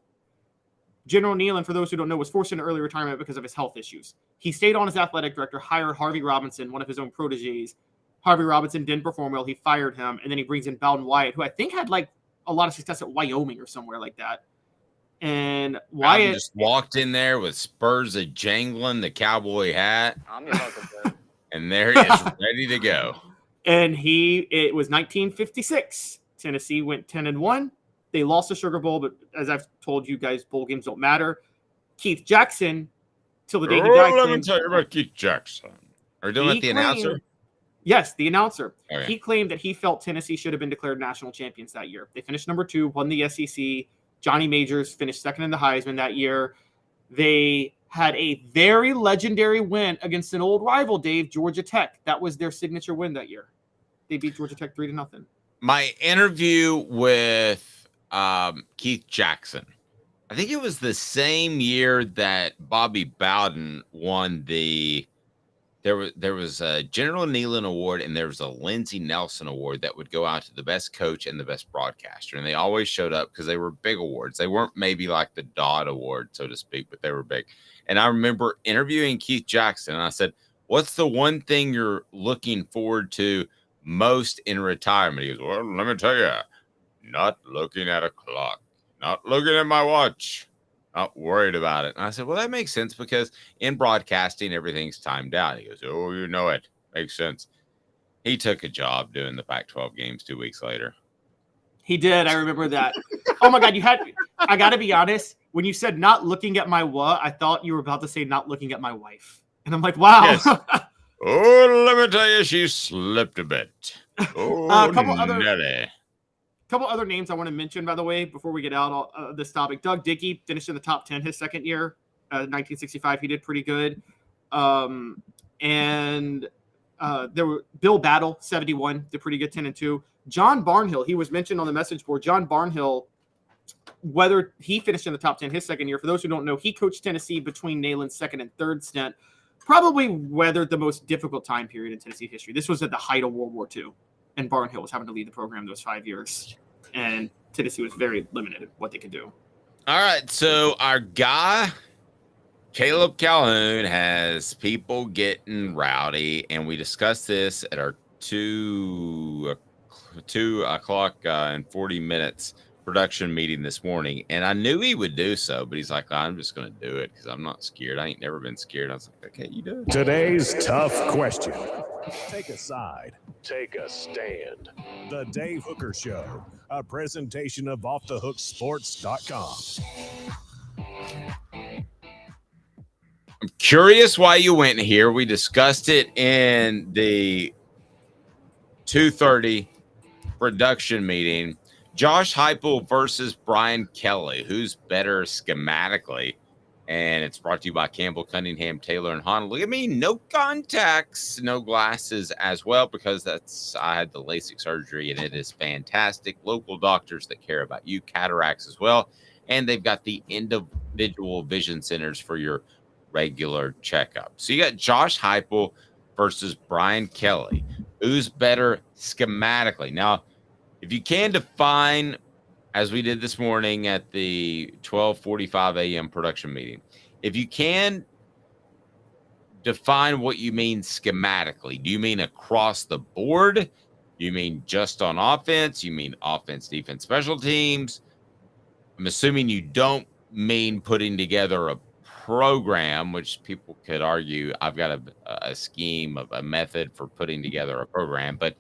D: General Nealon, for those who don't know, was forced into early retirement because of his health issues. He stayed on as athletic director, hired Harvey Robinson, one of his own proteges. Harvey Robinson didn't perform well. He fired him, and then he brings in Bowden Wyatt, who I think had like a lot of success at Wyoming or somewhere like that. And Wyatt
C: just walked in there with spurs a jangling, the cowboy hat,
O: I'm your Huckleberry.
C: and there he is, ready to go.
D: And it was 1956. Tennessee went 10-1. They lost the Sugar Bowl, but as I've told you guys, bowl games don't matter. Keith Jackson, till the day he died.
C: Let me tell you about Keith Jackson. Are you doing with the announcer?
D: Yes, the announcer.
C: Okay.
D: He claimed that he felt Tennessee should have been declared national champions that year. They finished number 2, won the SEC. Johnny Majors finished second in the Heisman that year. They had a very legendary win against an old rival, Dave, Georgia Tech. That was their signature win that year. They beat Georgia Tech 3-0.
C: My interview with Keith Jackson, I think it was the same year that Bobby Bowden won the. There was a General Nealon Award and there was a Lindsey Nelson Award that would go out to the best coach and the best broadcaster, and they always showed up because they were big awards. They weren't maybe like the Dodd Award, so to speak, but they were big. And I remember interviewing Keith Jackson, and I said, "What's the one thing you're looking forward to most in retirement?" He goes, "Well, let me tell you, not looking at a clock, not looking at my watch, not worried about it." And I said, "Well, that makes sense because in broadcasting, everything's timed out." He goes, "Oh, you know it. Makes sense." He took a job doing the Pac-12 games 2 weeks later.
D: He did. I remember that. Oh my God, I got to be honest. When you said not looking at my what, I thought you were about to say not looking at my wife. And I'm like, wow.
C: Yes. Oh, let me tell you, she slipped a bit. Oh,
D: couple
C: Nelly.
D: other names I want to mention, by the way, before we get out of this topic. Doug Dickey finished in the top 10 his second year, 1965. He did pretty good. And there were Bill Battle, 71, did pretty good, 10-2. John Barnhill, he was mentioned on the message board. John Barnhill, whether he finished in the top 10 his second year, for those who don't know, he coached Tennessee between Neyland's second and third stint, probably weathered the most difficult time period in Tennessee history. This was at the height of World War II. And Barnhill was having to lead the program those 5 years. And Tennessee was very limited in what they could do.
C: All right. So our guy, Caleb Calhoun, has people getting rowdy. And we discussed this at our 2 o'clock and 40 minutes production meeting this morning. And I knew he would do so, but he's like, "I'm just going to do it because I'm not scared. I ain't never been scared." I was like, "Okay, you do it."
A: Today's tough question. Take a side. Take a stand. The Dave Hooker Show, a presentation of offthehooksports.com.
C: I'm curious why you went here. We discussed it in the 2:30 production meeting. Josh Heupel versus Brian Kelly. Who's better schematically? And it's brought to you by Campbell, Cunningham, Taylor, and Hahn. Look at me, no contacts, no glasses as well, because I had the LASIK surgery, and it is fantastic. Local doctors that care about you, cataracts as well. And they've got the individual vision centers for your regular checkup. So you got Josh Heupel versus Brian Kelly. Who's better schematically? Now, if you can define, as we did this morning at the 12:45 a.m. production meeting, if you can define what you mean schematically, do you mean across the board? Do you mean just on offense? You mean offense, defense, special teams? I'm assuming you don't mean putting together a program, which people could argue I've got a scheme of a method for putting together a program, but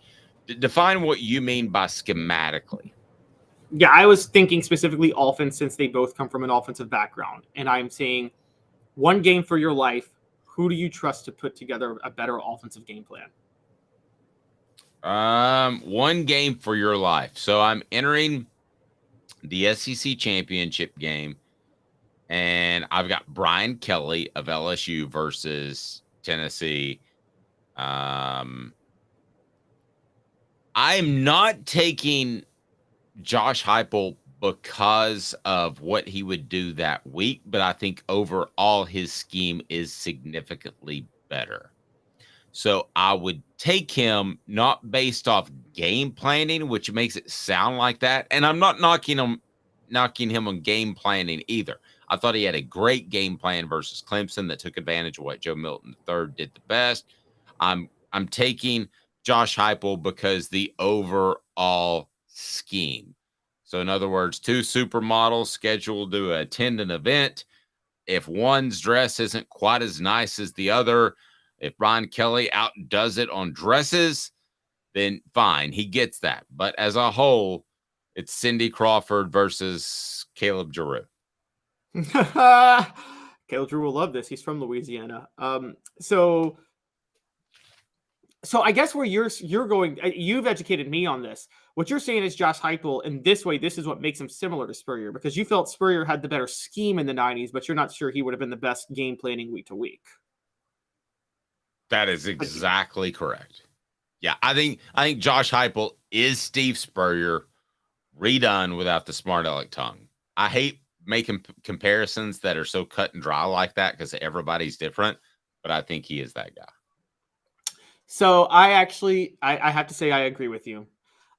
C: define what you mean by schematically.
D: Yeah, I was thinking specifically offense since they both come from an offensive background. And I'm saying one game for your life, who do you trust to put together a better offensive game plan?
C: One game for your life. So I'm entering the SEC championship game, and I've got Brian Kelly of LSU versus Tennessee. I'm not taking Josh Heupel because of what he would do that week, but I think overall his scheme is significantly better. So I would take him not based off game planning, which makes it sound like that. And I'm not knocking him on game planning either. I thought he had a great game plan versus Clemson that took advantage of what Joe Milton III did the best. I'm taking Josh Heupel because the overall scheme. So in other words, 2 supermodels scheduled to attend an event. If one's dress isn't quite as nice as the other, if Brian Kelly outdoes it on dresses, then fine, he gets that. But as a whole, it's Cindy Crawford versus Caleb Giroux.
D: Caleb Drew will love this. He's from Louisiana. So I guess where you're going, you've educated me on this. What you're saying is Josh Heupel, and this is what makes him similar to Spurrier, because you felt Spurrier had the better scheme in the 90s, but you're not sure he would have been the best game planning week to week.
C: That is exactly correct. Yeah, I think Josh Heupel is Steve Spurrier redone without the smart aleck tongue. I hate making comparisons that are so cut and dry like that because everybody's different, but I think he is that guy.
D: So I have to say I agree with you.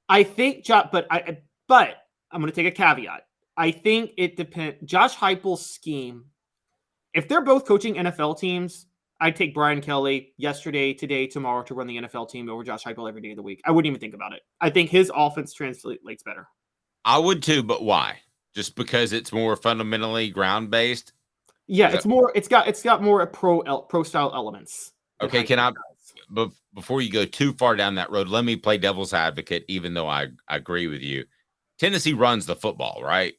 D: I think, but I'm going to take a caveat. I think it depends. Josh Heupel's scheme, if they're both coaching NFL teams, I'd take Brian Kelly yesterday, today, tomorrow to run the NFL team over Josh Heupel every day of the week. I wouldn't even think about it. I think his offense translates better.
C: I would too, but why? Just because it's more fundamentally ground based?
D: Yeah, it's got more pro style elements.
C: Okay, before you go too far down that road, let me play devil's advocate, even though I agree with you. Tennessee runs the football, right?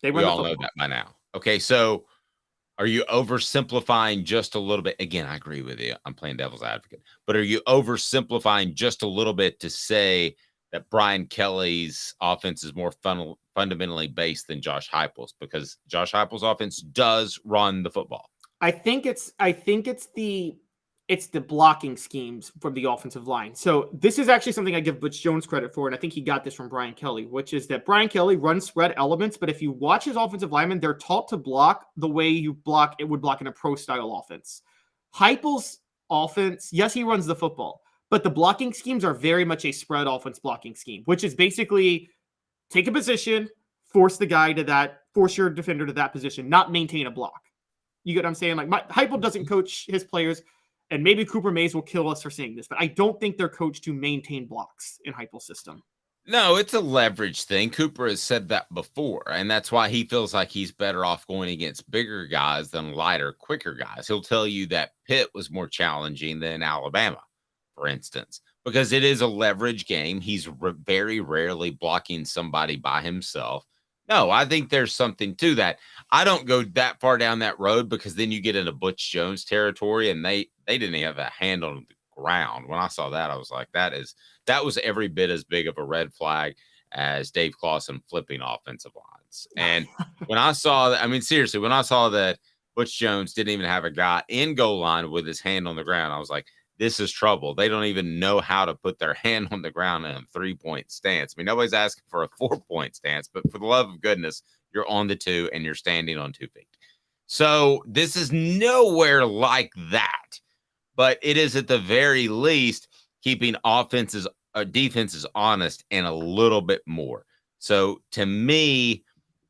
C: We all know that by now. Okay, so are you oversimplifying just a little bit? Again, I agree with you. I'm playing devil's advocate. But are you oversimplifying just a little bit to say that Brian Kelly's offense is more fundamentally based than Josh Heupel's? Because Josh Heupel's offense does run the football.
D: I think it's the blocking schemes from the offensive line. So this is actually something I give Butch Jones credit for, and I think he got this from Brian Kelly, which is that Brian Kelly runs spread elements, but if you watch his offensive linemen, they're taught to block the way you would block in a pro-style offense. Heupel's offense, yes, he runs the football, but the blocking schemes are very much a spread offense blocking scheme, which is basically take a position, force your defender to that position, not maintain a block. You get what I'm saying? Like Heupel doesn't coach his players. And maybe Cooper Mays will kill us for saying this, but I don't think they're coached to maintain blocks in Heupel's system.
C: No, it's a leverage thing. Cooper has said that before, and that's why he feels like he's better off going against bigger guys than lighter, quicker guys. He'll tell you that Pitt was more challenging than Alabama, for instance, because it is a leverage game. He's very rarely blocking somebody by himself. No, I think there's something to that. I don't go that far down that road because then you get into Butch Jones territory, and they didn't have a hand on the ground. When I saw that, I was like, that was every bit as big of a red flag as Dave Clawson flipping offensive lines. And when I saw that, I mean, seriously, when I saw that Butch Jones didn't even have a guy in goal line with his hand on the ground, I was like, this is trouble. They don't even know how to put their hand on the ground in a 3-point stance. I mean, nobody's asking for a 4-point stance, but for the love of goodness, you're on the 2 and you're standing on 2 feet. So this is nowhere like that, but it is at the very least keeping defenses honest and a little bit more. So to me,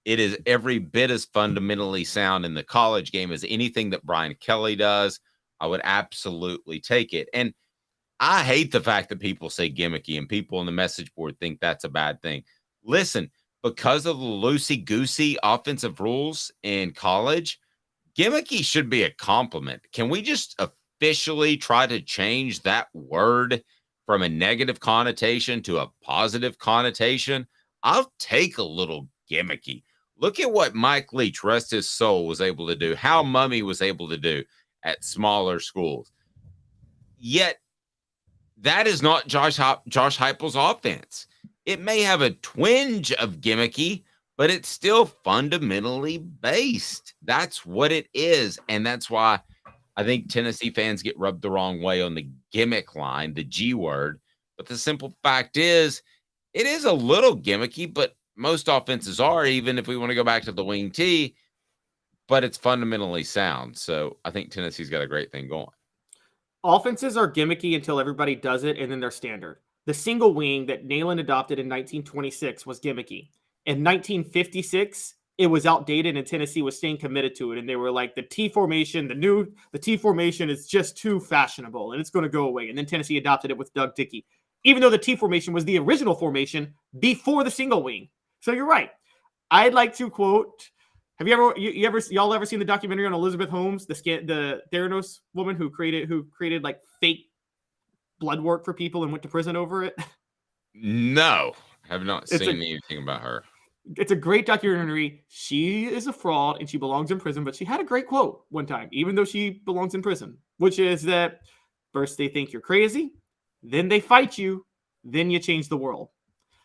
C: it is every bit as fundamentally sound in the college game as anything that Brian Kelly does. I would absolutely take it. And I hate the fact that people say gimmicky and people on the message board think that's a bad thing. Listen, because of the loosey-goosey offensive rules in college, gimmicky should be a compliment. Can we just officially try to change that word from a negative connotation to a positive connotation? I'll take a little gimmicky. Look at what Mike Leach, rest his soul, was able to do, how Mummy was able to do at smaller schools. Yet, that is not Josh Heupel's offense. It may have a twinge of gimmicky, but it's still fundamentally based. That's what it is. And that's why I think Tennessee fans get rubbed the wrong way on the gimmick line, the G word. But the simple fact is, it is a little gimmicky, but most offenses are, even if we want to go back to the wing T, but it's fundamentally sound. So I think Tennessee's got a great thing going.
D: offenses are gimmicky until everybody does it, and then they're standard. The single wing that Neyland adopted in 1926 was gimmicky. In 1956, it was outdated, and Tennessee was staying committed to it. And they were like, the T formation is just too fashionable, and it's going to go away. And then Tennessee adopted it with Doug Dickey, even though the T formation was the original formation before the single wing. So you're right. I'd like to quote. Have y'all ever seen the documentary on Elizabeth Holmes, the Theranos woman who created like fake blood work for people and went to prison over it?
C: No, have not seen anything about her.
D: It's a great documentary. She is a fraud and she belongs in prison, but she had a great quote one time, even though she belongs in prison, which is that first they think you're crazy, then they fight you, then you change the world.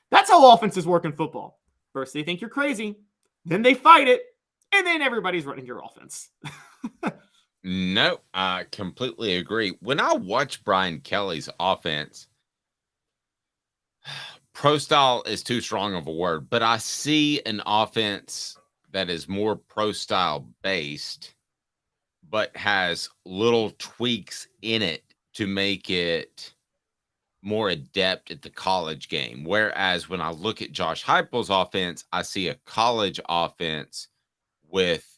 D: That's how offenses work in football. First they think you're crazy, then they fight it, and then everybody's running your offense.
C: No, I completely agree. When I watch Brian Kelly's offense, pro style is too strong of a word, but I see an offense that is more pro style based, but has little tweaks in it to make it more adept at the college game. Whereas when I look at Josh Heupel's offense, I see a college offense with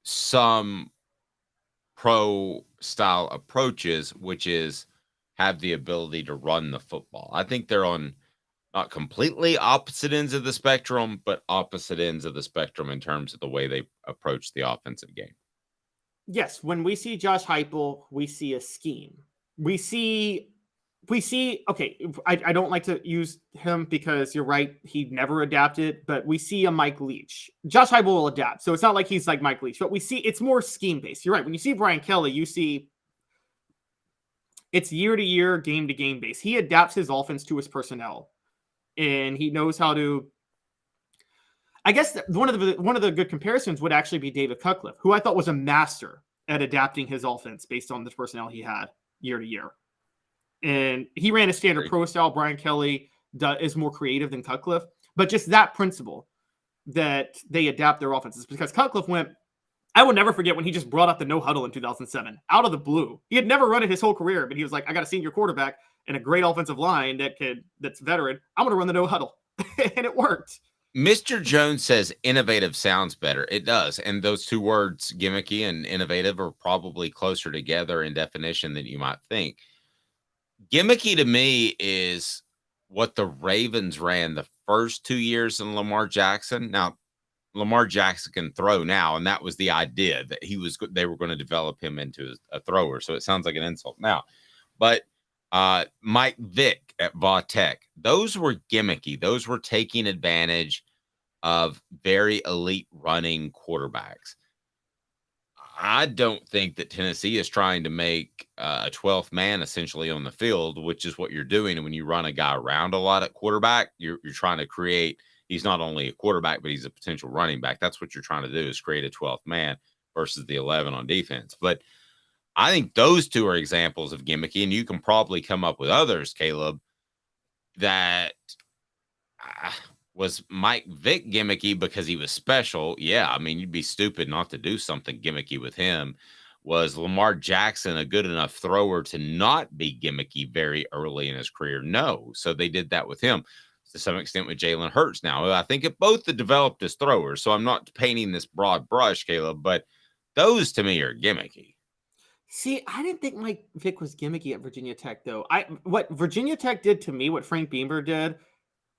C: some pro style approaches, which is have the ability to run the football. I think they're on not completely opposite ends of the spectrum, but opposite ends of the spectrum in terms of the way they approach the offensive game.
D: Yes, when we see Josh Heupel, we see a scheme. We see, okay, I don't like to use him because you're right, he never adapted, but we see a Mike Leach. Josh Heupel will adapt, so it's not like he's like Mike Leach, but we see it's more scheme-based. You're right. When you see Brian Kelly, you see it's year-to-year, game-to-game based. He adapts his offense to his personnel, and he knows how to. I guess one of the good comparisons would actually be David Cutcliffe, who I thought was a master at adapting his offense based on the personnel he had year to year. And he ran a standard pro style. Brian Kelly is more creative than Cutcliffe, but just that principle that they adapt their offenses, because Cutcliffe went, I will never forget when he just brought up the no huddle in 2007 out of the blue. He had never run it his whole career, but he was like, I got a senior quarterback and a great offensive line that's veteran. I'm going to run the no huddle. And it worked.
C: Mr. Jones says innovative sounds better. It does. And those two words, gimmicky and innovative, are probably closer together in definition than you might think. Gimmicky to me is what the Ravens ran the first 2 years in Lamar Jackson. Now, Lamar Jackson can throw now, and that was the idea that they were going to develop him into a thrower. So it sounds like an insult now. But Mike Vick at Va Tech, those were gimmicky. Those were taking advantage of very elite running quarterbacks. I don't think that Tennessee is trying to make a 12th man essentially on the field, which is what you're doing. And when you run a guy around a lot at quarterback, you're trying to create, he's not only a quarterback, but he's a potential running back. That's what you're trying to do, is create a 12th man versus the 11 on defense. But I think those two are examples of gimmicky, and you can probably come up with others, Caleb, that was Mike Vick gimmicky because he was special? Yeah, I mean, you'd be stupid not to do something gimmicky with him. Was Lamar Jackson a good enough thrower to not be gimmicky very early in his career? No. So they did that with him to some extent with Jalen Hurts. Now, I think it both developed as throwers, so I'm not painting this broad brush, Caleb, but those to me are gimmicky.
D: See, I didn't think Mike Vick was gimmicky at Virginia Tech, though. What Virginia Tech did to me, what Frank Beamer did,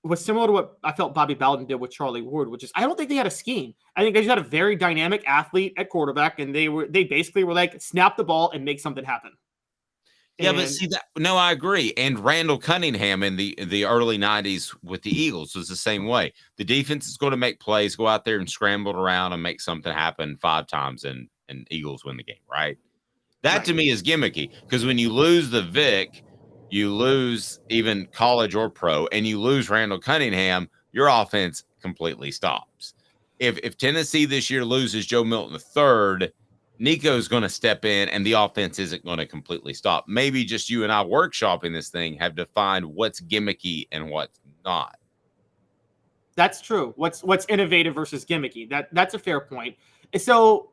D: was similar to what I felt Bobby Bowden did with Charlie Ward, which is I don't think they had a scheme. I think they just had a very dynamic athlete at quarterback, and they basically were like, snap the ball and make something happen.
C: Yeah, but see that? No, I agree. And Randall Cunningham in the early 90s with the Eagles was the same way. The defense is going to make plays, go out there and scramble around and make something happen 5 times, and Eagles win the game, right? That to me is gimmicky, because when you lose the Vic, you lose even college or pro, and you lose Randall Cunningham, your offense completely stops. If Tennessee this year loses Joe Milton III, Nico's going to step in, and the offense isn't going to completely stop. Maybe just you and I workshopping this thing have defined what's gimmicky and what's not.
D: That's true. What's innovative versus gimmicky? That's a fair point. So,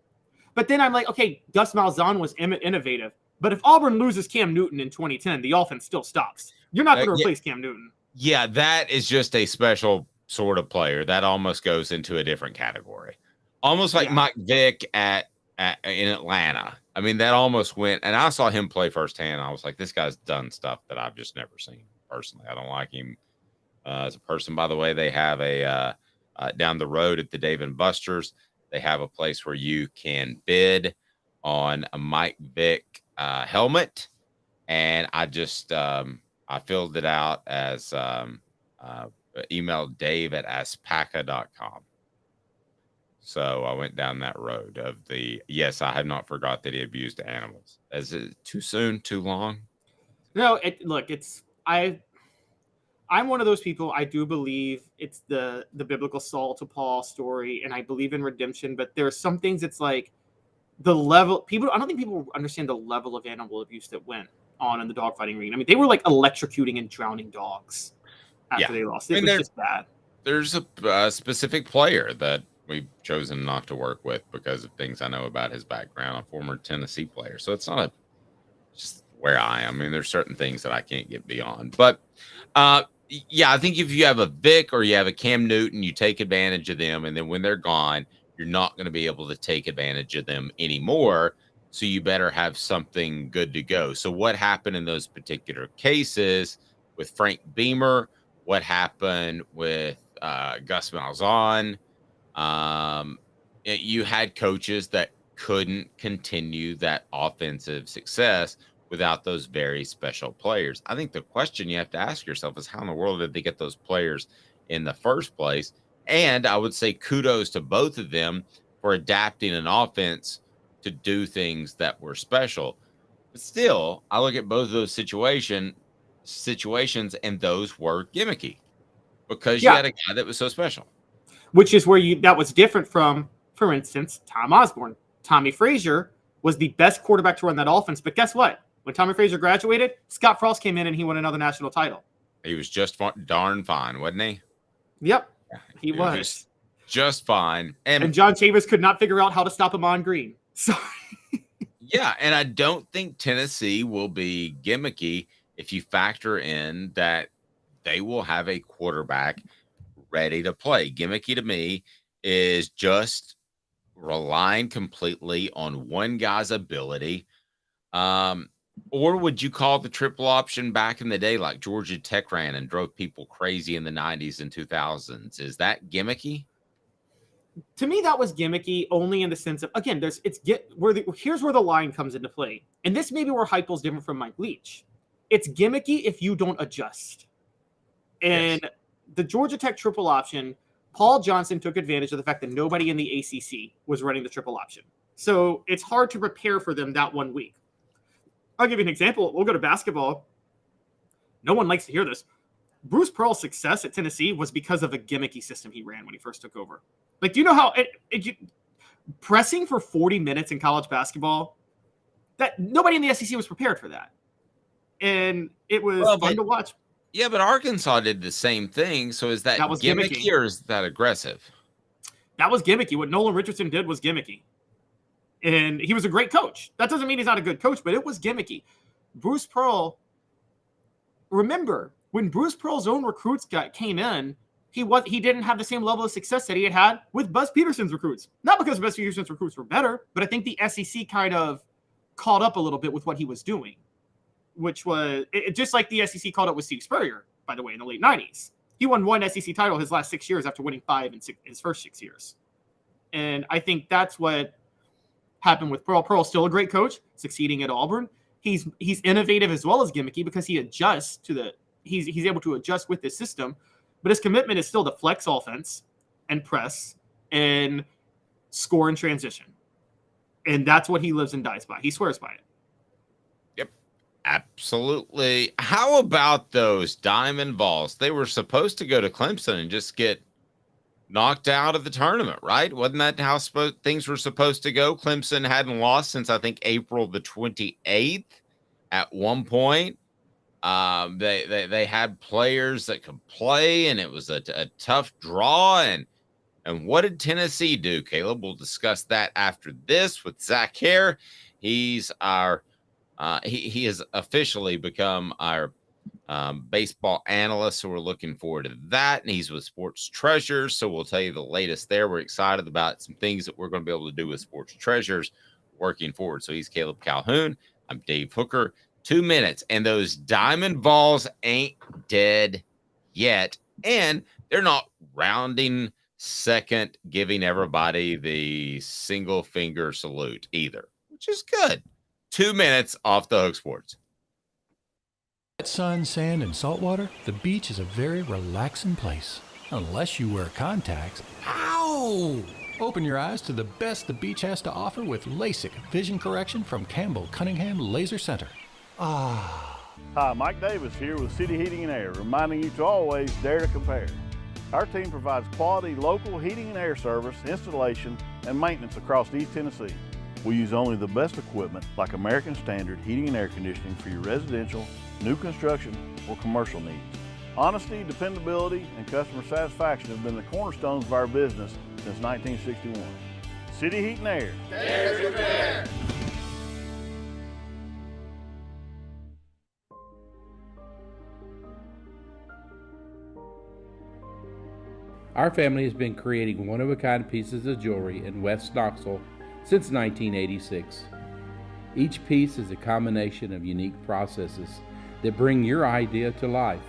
D: but then I'm like, okay, Gus Malzahn was innovative. But if Auburn loses Cam Newton in 2010, the offense still stops. You're not going to replace Cam Newton.
C: Yeah, that is just a special sort of player. That almost goes into a different category. Almost like Mike Vick in Atlanta. I mean, that almost went, and I saw him play firsthand. I was like, this guy's done stuff that I've just never seen personally. I don't like him as a person. By the way, they have a down the road at the Dave and Buster's, they have a place where you can bid on a Mike Vick helmet. And I just, I filled it out as emailed Dave at aspaca.com. So I went down that road of yes, I have not forgot that he abused animals. Is it too soon, too long?
D: No, I'm one of those people. I do believe it's the biblical Saul to Paul story, and I believe in redemption, but there are some things it's like the level I don't think people understand the level of animal abuse that went on in the dogfighting ring. I mean, they were like electrocuting and drowning dogs after they lost. It was just bad. There's
C: a specific player that we've chosen not to work with because of things I know about his background, a former Tennessee player. So it's not just where I am. I mean, there's certain things that I can't get beyond. But yeah, I think if you have a Vic or you have a Cam Newton, you take advantage of them. And then when they're gone, you're not going to be able to take advantage of them anymore. So you better have something good to go. So what happened in those particular cases with Frank Beamer? What happened with Gus Malzahn? You had coaches that couldn't continue that offensive success without those very special players. I think the question you have to ask yourself is how in the world did they get those players in the first place? And I would say kudos to both of them for adapting an offense to do things that were special. But still, I look at both of those situations and those were gimmicky because you had a guy that was so special.
D: Which is where that was different from, for instance, Tom Osborne. Tommy Frazier was the best quarterback to run that offense. But guess what? When Tommy Frazier graduated, Scott Frost came in and he won another national title.
C: He was just darn fine, wasn't he?
D: Yep, he was.
C: Just fine.
D: And John Chambers could not figure out how to stop him on green. So
C: yeah, and I don't think Tennessee will be gimmicky if you factor in that they will have a quarterback ready to play. Gimmicky to me is just relying completely on one guy's ability. Or would you call the triple option back in the day like Georgia Tech ran and drove people crazy in the 90s and 2000s? Is that gimmicky?
D: To me, that was gimmicky only in the sense of, again, here's where the line comes into play. And this may be where Heupel's different from Mike Leach. It's gimmicky if you don't adjust. And the Georgia Tech triple option, Paul Johnson took advantage of the fact that nobody in the ACC was running the triple option. So it's hard to prepare for them that 1 week. I'll give you an example. We'll go to basketball. No one likes to hear this. Bruce Pearl's success at Tennessee was because of a gimmicky system he ran when he first took over. Like, do you know how pressing for 40 minutes in college basketball, that nobody in the SEC was prepared for that. And it was fun to watch.
C: Yeah, but Arkansas did the same thing. So is that was gimmicky or is that aggressive?
D: That was gimmicky. What Nolan Richardson did was gimmicky. And he was a great coach. That doesn't mean he's not a good coach, but it was gimmicky. Bruce Pearl, remember, when Bruce Pearl's own recruits came in, he didn't have the same level of success that he had with Buzz Peterson's recruits. Not because Buzz Peterson's recruits were better, but I think the SEC kind of caught up a little bit with what he was doing, which was just like the SEC caught up with Steve Spurrier, by the way, in the late 90s. He won one SEC title his last 6 years after winning 5 in his first 6 years. And I think that's what happened with Pearl. Pearl's still a great coach, succeeding at Auburn. He's innovative as well as gimmicky because he adjusts to he's able to adjust with this system. But his commitment is still to flex offense and press and score in transition. And that's what he lives and dies by. He swears by it.
C: Yep, absolutely. How about those Diamond Vols? They were supposed to go to Clemson and just get knocked out of the tournament, right? Wasn't that how things were supposed to go? Clemson hadn't lost since, I think, April the 28th at one point. They had players that could play, and it was a tough draw. And what did Tennessee do, Caleb? We'll discuss that after this with Zach Hare. He's our He has officially become our baseball analyst, so we're looking forward to that. And he's with Sports Treasures, so we'll tell you the latest there. We're excited about some things that we're going to be able to do with Sports Treasures working forward. So he's Caleb Calhoun. I'm Dave Hooker. 2 minutes, and those Diamond Vols ain't dead yet, and they're not rounding second, giving everybody the single finger salute either, which is good. 2 minutes off the Hook Sports.
J: Sun, sand, and salt water, the beach is a very relaxing place. Unless you wear contacts. Ow! Open your eyes to the best the beach has to offer with LASIK vision correction from Campbell Cunningham Laser Center. Ah.
O: Hi, Mike Davis here with City Heating and Air, reminding you to always dare to compare. Our team provides quality local heating and air service, installation, and maintenance across East Tennessee. We use only the best equipment like American Standard heating and air conditioning for your residential, new construction, or commercial needs. Honesty, dependability, and customer satisfaction have been the cornerstones of our business since 1961. City Heat and Air. Dare to compare.
M: Our family has been creating one-of-a-kind pieces of jewelry in West Knoxville since 1986. Each piece is a combination of unique processes that bring your idea to life.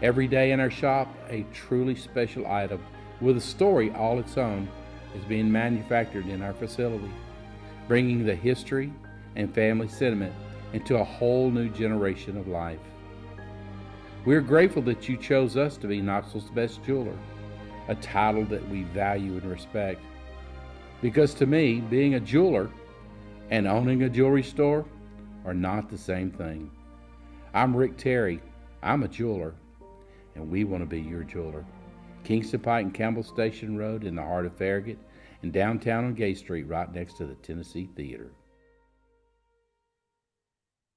M: Every day in our shop, a truly special item with a story all its own is being manufactured in our facility, bringing the history and family sentiment into a whole new generation of life. We're grateful that you chose us to be Knoxville's best jeweler, a title that we value and respect. Because to me, being a jeweler and owning a jewelry store are not the same thing. I'm Rick Terry. I'm a jeweler, and we want to be your jeweler. Kingston Pike and Campbell Station Road in the heart of Farragut, and downtown on Gay Street right next to the Tennessee Theater.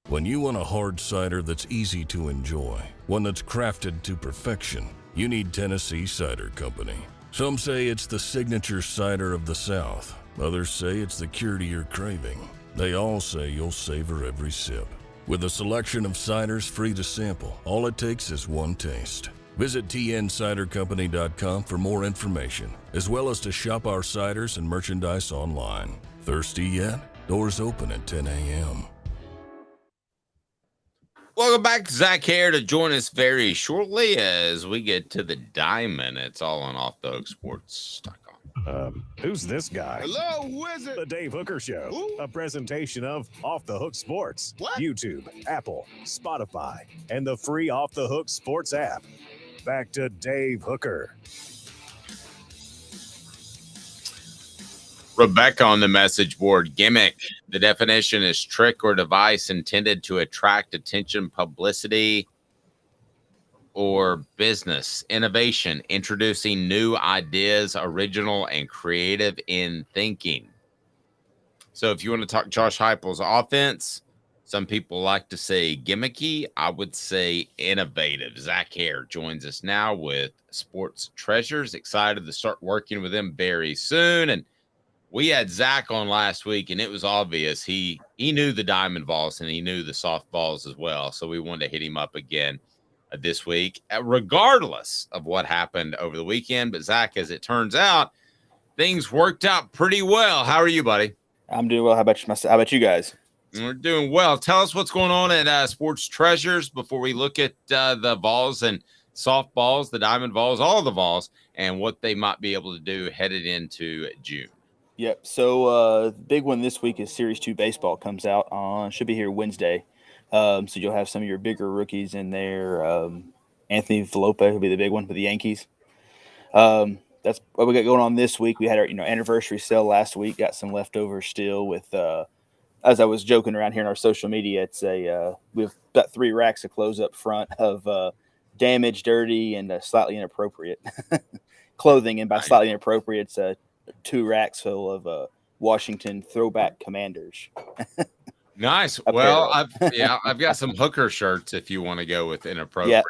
P: When you want a hard cider that's easy to enjoy, one that's crafted to perfection, you need Tennessee Cider Company. Some say it's the signature cider of the South. Others say it's the cure to your craving. They all say you'll savor every sip. With a selection of ciders free to sample, all it takes is one taste. Visit tncidercompany.com for more information, as well as to shop our ciders and merchandise online. Thirsty yet? Doors open at 10 a.m.
C: Welcome back. Zach here to join us very shortly as we get to the diamond. It's all on offthehooksports.com.
A: Who's this guy?
Q: Hello, who is it?
A: The Dave Hooker Show,
Q: Who?
A: a presentation of Off the Hook Sports, YouTube, Apple, Spotify, and the free Off the Hook Sports app. Back to Dave Hooker.
C: Rebecca on the message board. Gimmick. The definition is trick or device intended to attract attention, publicity, or business. Innovation. Introducing new ideas, original and creative in thinking. So if you want to talk Josh Heupel's offense, some people like to say gimmicky. I would say innovative. Zach Hare joins us now with Sports Treasures. Excited to start working with him very soon. And we had Zach on last week, and it was obvious he knew the Diamond Vols and he knew the SoftVols as well. So we wanted to hit him up again this week, regardless of what happened over the weekend. But Zach, as it turns out, things worked out pretty well. How are you, buddy?
R: I'm doing well. How about you guys?
C: We're doing well. Tell us what's going on at Sports Treasures before we look at the Vols and SoftVols, the Diamond Vols, all the Vols, and what they might be able to do headed into June.
R: Yep. So the big one this week is Series 2 baseball comes out on, should be here Wednesday. So you'll have some of your bigger rookies in there. Anthony Volpe will be the big one for the Yankees. That's what we got going on this week. We had our anniversary sale last week. Got some leftovers still with as I was joking around here in our social media, it's we've got 3 racks of clothes up front of damaged, dirty, and slightly inappropriate clothing. And by slightly inappropriate, it's 2 racks full of Washington throwback Commanders.
C: Nice. Well, I've got some Hooker shirts if you want to go with inappropriate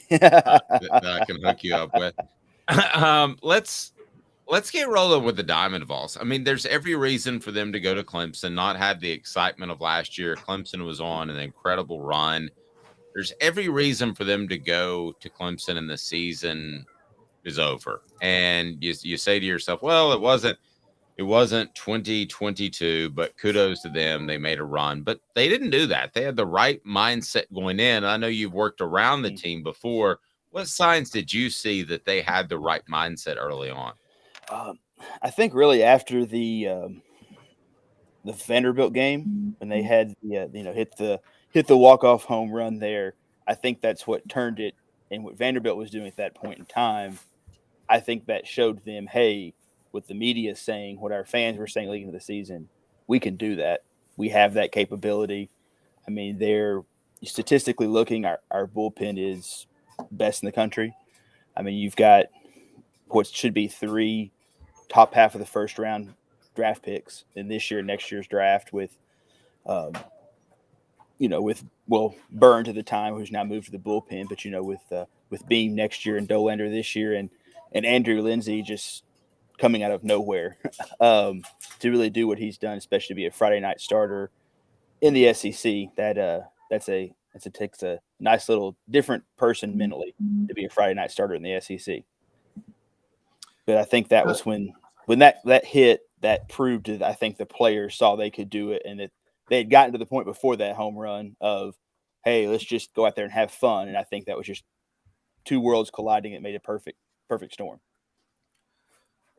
R: yeah.
C: that I can hook you up with. Let's Let's get rolling with the Diamond Vols. I mean, there's every reason for them to go to Clemson, not have the excitement of last year. Clemson was on an incredible run. There's every reason for them to go to Clemson, and the season is over. And you say to yourself, well, it wasn't 2022, but kudos to them. They made a run, but they didn't do that. They had the right mindset going in. I know you've worked around the team before. What signs did you see that they had the right mindset early on?
R: I think really after the Vanderbilt game when they had hit the walk-off home run there, I think that's what turned it. And what Vanderbilt was doing at that point in time, I think that showed them, hey, what the media saying, what our fans were saying leading into the season, we can do that. We have that capability. I mean, they're statistically looking, our bullpen is best in the country. I mean, you've got what should be 3 top half of the first round draft picks in this year and next year's draft with Burns at the time, who's now moved to the bullpen, but with Beam next year and Dolander this year and Andrew Lindsay just coming out of nowhere to really do what he's done, especially to be a Friday night starter in the SEC. It takes a nice little different person mentally to be a Friday night starter in the SEC. But I think that was when that hit, that proved that I think the players saw they could do it, and that they had gotten to the point before that home run of, hey, let's just go out there and have fun. And I think that was just two worlds colliding. It made a perfect storm.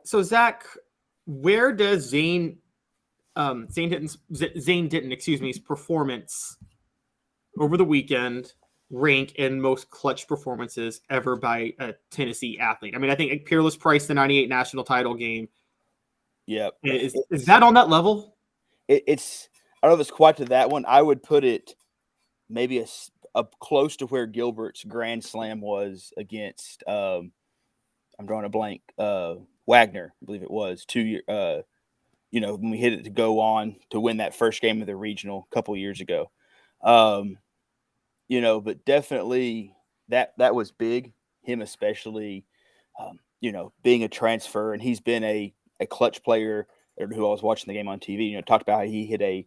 D: So Zach, where does Zane Ditton's performance over the weekend rank in most clutch performances ever by a Tennessee athlete? I mean, I think Peerless Price, the 98 national title game.
R: Yeah.
D: Is that on that level?
R: It's I don't know if it's quite to that one. I would put it maybe a close to where Gilbert's grand slam was against I'm drawing a blank, Wagner, I believe it was 2 years when we hit it to go on to win that first game of the regional a couple years ago. But definitely that was big, him especially, being a transfer, and he's been a clutch player who I was watching the game on TV, talked about how he hit a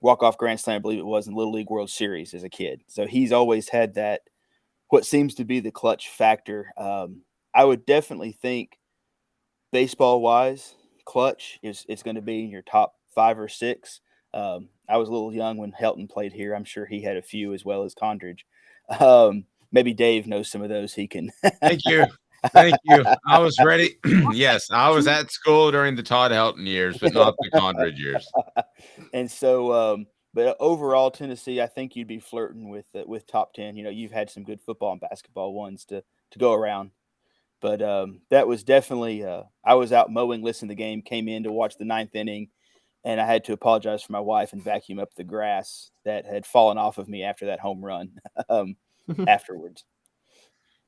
R: walk-off grand slam, I believe it was, in Little League World Series as a kid. So he's always had that, what seems to be the clutch factor. I would definitely think baseball-wise, clutch is going to be in your top 5 or 6. I was a little young when Helton played here. I'm sure he had a few as well as Condridge. Maybe Dave knows some of those he can.
C: Thank you. Thank you. I was ready. Yes, I was at school during the Todd Helton years, but not the Condridge years.
R: And so, but overall, Tennessee, I think you'd be flirting with top 10. You've had some good football and basketball ones to go around. But that was definitely I was out mowing, listening to the game, came in to watch the 9th inning, and I had to apologize for my wife and vacuum up the grass that had fallen off of me after that home run afterwards.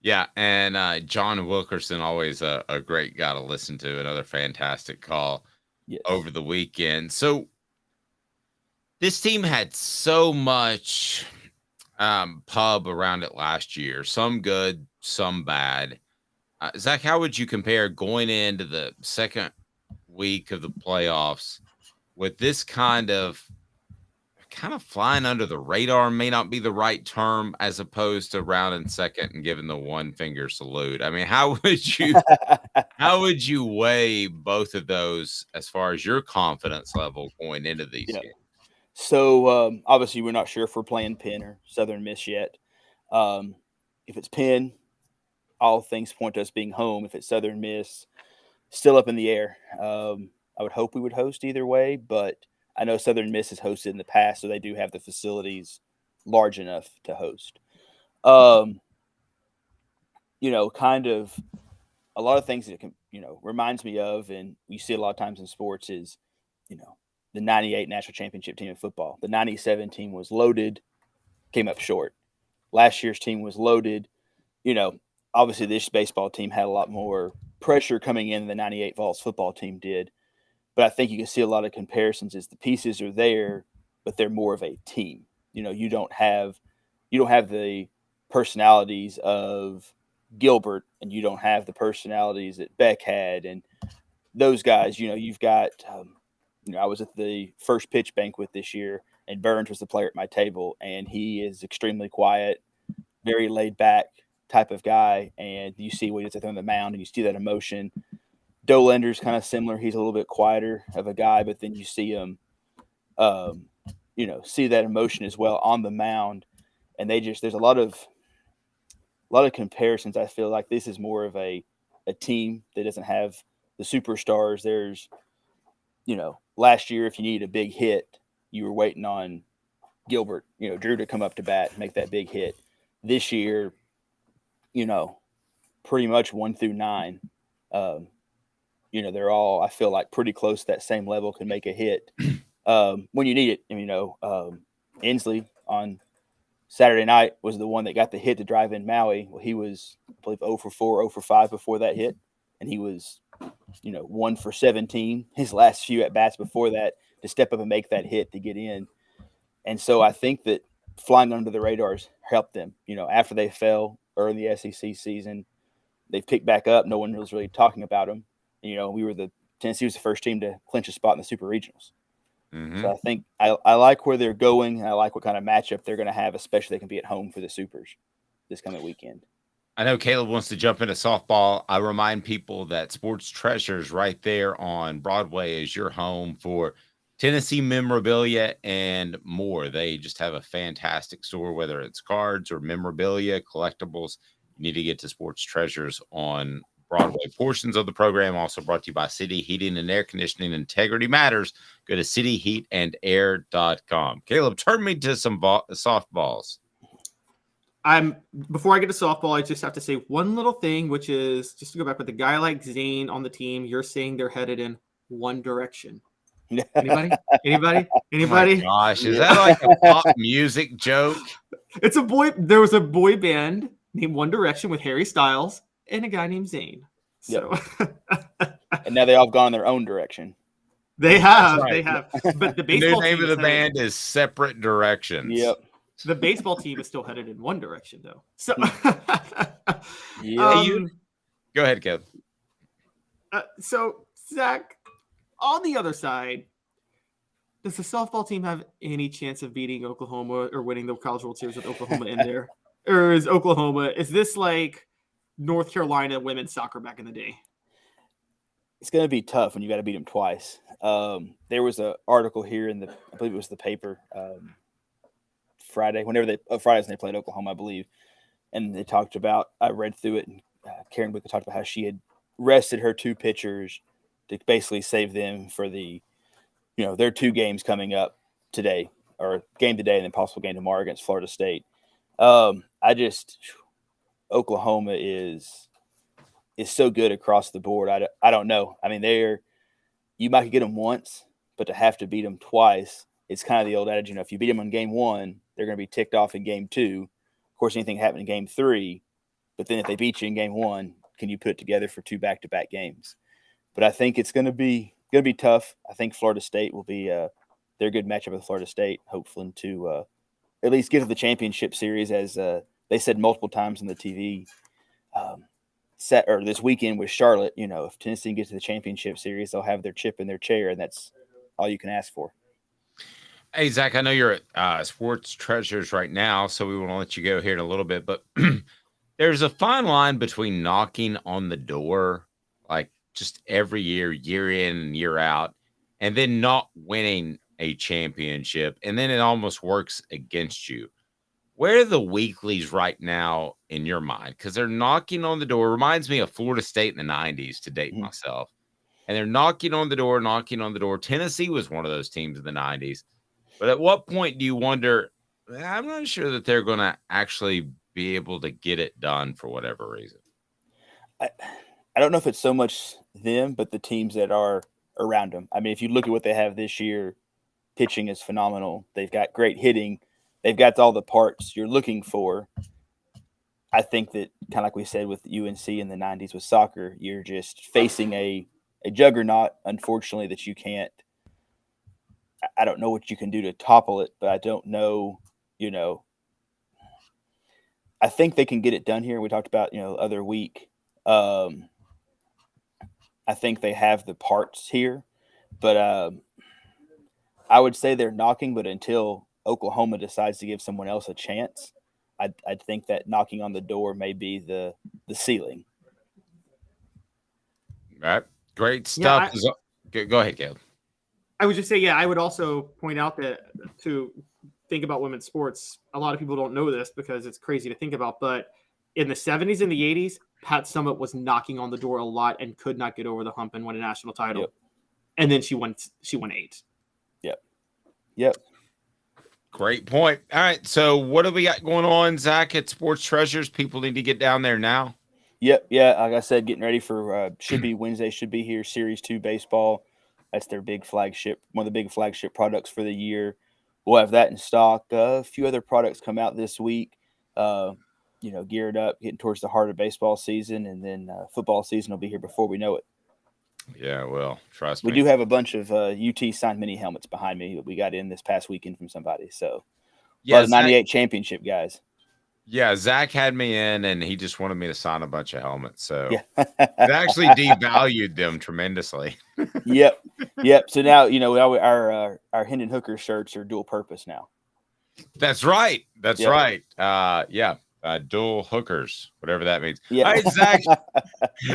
C: Yeah, and John Wilkerson, always a great guy to listen to, another fantastic call over the weekend. So this team had so much pub around it last year, some good, some bad. Zach, how would you compare going into the second week of the playoffs with this kind of flying under the radar? May not be the right term, as opposed to rounding second and giving the one finger salute. I mean, how would you weigh both of those as far as your confidence level going into these games?
R: So obviously we're not sure if we're playing Penn or Southern Miss yet. If it's Penn, all things point to us being home. If it's Southern Miss, still up in the air. I would hope we would host either way, but I know Southern Miss has hosted in the past, so they do have the facilities large enough to host. Kind of a lot of things that it can, reminds me of, and you see a lot of times in sports is, the 98 national championship team in football. The 97 team was loaded, came up short. Last year's team was loaded. Obviously this baseball team had a lot more pressure coming in than the 98 Vols football team did. But I think you can see a lot of comparisons as the pieces are there, but they're more of a team. You don't have the personalities of Gilbert, and you don't have the personalities that Beck had, and those guys, you've got, I was at the first pitch banquet this year, and Burns was the player at my table, and he is extremely quiet, very laid back type of guy. And you see what he's on the mound, and you see that emotion. Dolander's kind of similar. He's a little bit quieter of a guy, but then you see him, see that emotion as well on the mound. And there's a lot of comparisons. I feel like this is more of a team that doesn't have the superstars. There's, last year, if you needed a big hit, you were waiting on Gilbert, Drew to come up to bat and make that big hit. This year, pretty much 1 through 9, they're all, I feel like, pretty close to that same level, can make a hit when you need it. Inslee on Saturday night was the one that got the hit to drive in Maui. Well, he was, I believe, 0 for 4, 0 for 5 before that hit, and he was, 1 for 17 his last few at bats before that to step up and make that hit to get in. And so I think that flying under the radars helped them. After they fell early in the SEC season, they've picked back up. No one was really talking about them. Tennessee was the first team to clinch a spot in the Super Regionals.
C: Mm-hmm.
R: So I think I like where they're going, and I like what kind of matchup they're going to have, especially they can be at home for the Supers this coming weekend.
C: I know Caleb wants to jump into softball. I remind people that Sports Treasures right there on Broadway is your home for Tennessee memorabilia and more. They just have a fantastic store, whether it's cards or memorabilia, collectibles. You need to get to Sports Treasures on Broadway. Portions of the program also brought to you by City Heating and Air Conditioning. Integrity matters. Go to cityheatandair.com. Caleb, turn me to some softballs.
D: Before I get to softball, I just have to say one little thing, which is just to go back with a guy like Zane on the team. You're saying they're headed in one direction. Anybody?
C: Oh my gosh, is that like a pop music joke?
D: It's a boy. There was a boy band named One Direction with Harry Styles and a guy named Zane. So,
R: and now they all gone their own direction.
D: They have.
C: Right.
D: They have. But the
C: The new
D: baseball
C: name
D: team
C: of the band is Separate Directions.
R: Yep.
D: The baseball team is still headed in one direction, though. So,
C: Go ahead, Kev.
D: So, Zach, on the other side, does the softball team have any chance of beating Oklahoma or winning the College World Series with Oklahoma in there? Or is this like North Carolina women's soccer back in the day?
R: It's going to be tough when you got to beat them twice. There was an article here in I believe it was the paper, Friday, Fridays when they played Oklahoma, I believe. And they talked about, I read through it, and Karen Wickett talked about how she had rested her 2 pitchers to basically save them for their 2 games coming up today, or game today and then possible game tomorrow against Florida State. Oklahoma is so good across the board. I don't know. I mean, you might get them once, but to have to beat them twice, it's kind of the old adage, if you beat them in game 1, they're going to be ticked off in game 2. Of course, anything happened in game 3, but then if they beat you in game 1, can you put it together for 2 back-to-back games? But I think it's going to be tough. I think Florida State will be they're a good matchup with Florida State, hopefully to at least get to the championship series, as they said multiple times on the TV this weekend with Charlotte. If Tennessee gets to the championship series, they'll have their chip in their chair, and that's all you can ask for.
C: Hey, Zach, I know you're at Sports Treasures right now, so we want to let you go here in a little bit, but there's a fine line between knocking on the door, like just every year, year in and year out, and then not winning a championship, and then it almost works against you. Where are the weeklies right now in your mind? Because they're knocking on the door. Reminds me of Florida State in the 90s, to date myself. And they're knocking on the door. Tennessee was one of those teams in the 90s. But at what point do you wonder, I'm not sure that they're going to actually be able to get it done for whatever reason?
R: I don't know if it's so much them, but the teams that are around them. I mean, if you look at what they have this year, pitching is phenomenal. They've got great hitting. They've got all the parts you're looking for. I think that, kind of like we said with UNC in the 90s with soccer, you're just facing a juggernaut, unfortunately, that you can't – I don't know what you can do to topple it, but I don't know, I think they can get it done here. We talked about, other week. I think they have the parts here, but I would say they're knocking. But until Oklahoma decides to give someone else a chance, I think that knocking on the door may be the ceiling.
C: All right, great stuff. Go ahead, Caleb.
D: I would just say, I would also point out that to think about women's sports, a lot of people don't know this because it's crazy to think about, but in the 70s and the 80s, Pat Summitt was knocking on the door a lot and could not get over the hump and win a national title.
R: Yep.
D: And then she won 8.
R: Yep.
C: Great point. All right, so what do we got going on, Zach, at Sports Treasures? People need to get down there now.
R: Yep. Yeah. Like I said, getting ready for should be Wednesday, should be here. Series 2 baseball. That's their big flagship, one of the big flagship products for the year. We'll have that in stock. A few other products come out this week. Geared up, getting towards the heart of baseball season, and then football season will be here before we know it.
C: Yeah, well, trust me.
R: We do have a bunch of UT signed mini helmets behind me that we got in this past weekend from somebody. So, yeah, the 98 championship guys.
C: Yeah, Zach had me in, and he just wanted me to sign a bunch of helmets. So
R: yeah.
C: It actually devalued them tremendously.
R: Yep. So now our Hendon Hooker shirts are dual purpose now.
C: That's right. Dual hookers, whatever that means.
R: Yeah.
C: All right, Zach.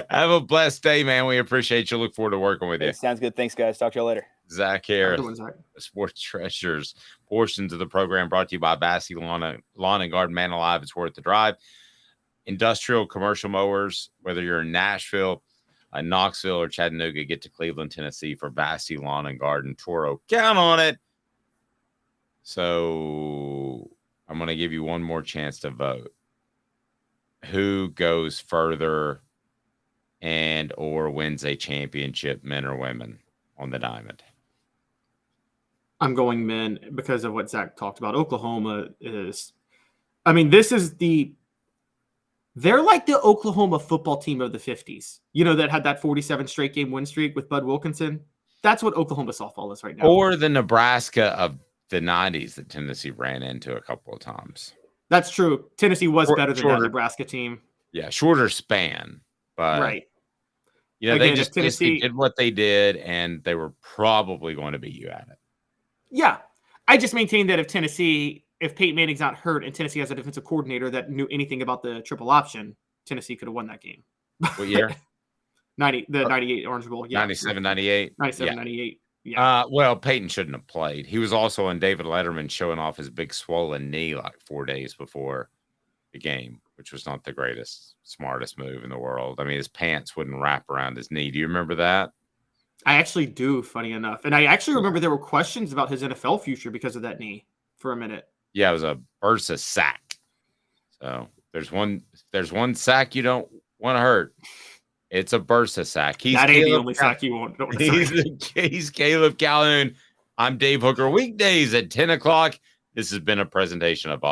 C: Have a blessed day, man. We appreciate you. Look forward to working with you.
R: Sounds good. Thanks, guys. Talk to you later.
C: Zach Harris, Sports Treasures. Portions of the program brought to you by Bassey Lawn and Garden. Man alive, it's worth the drive. Industrial commercial mowers, whether you're in Nashville, Knoxville, or Chattanooga, get to Cleveland, Tennessee for Bassey Lawn and Garden. Toro, count on it. So I'm going to give you one more chance to vote. Who goes further and or wins a championship, men or women, on the Diamond?
D: I'm going men because of what Zach talked about. Oklahoma is, they're like the Oklahoma football team of the 50s, that had that 47 straight game win streak with Bud Wilkinson. That's what Oklahoma softball is right now.
C: Or the Nebraska of the 90s that Tennessee ran into a couple of times.
D: That's true. Tennessee was better than that Nebraska team.
C: Yeah, shorter span, but
D: right.
C: They just Tennessee did what they did, and they were probably going to beat you at it.
D: Yeah, I just maintain that if Peyton Manning's not hurt and Tennessee has a defensive coordinator that knew anything about the triple option, Tennessee could have won that game.
C: What year?
D: 98 Orange Bowl. Yeah.
C: 97, 98.
D: 97, 98. Yeah.
C: Well, Peyton shouldn't have played. He was also on David Letterman showing off his big swollen knee like 4 days before the game, which was not the smartest move in the world. I mean, his pants wouldn't wrap around his knee. Do you remember that?
D: I actually do, funny enough. And I actually remember there were questions about his NFL future because of that knee for a minute.
C: Yeah, it was a bursa sack. So there's one sack you don't want to hurt. It's a bursa sack.
D: That ain't the only sack you want.
C: He's Caleb Calhoun. I'm Dave Hooker. Weekdays at 10 o'clock. This has been a presentation of Off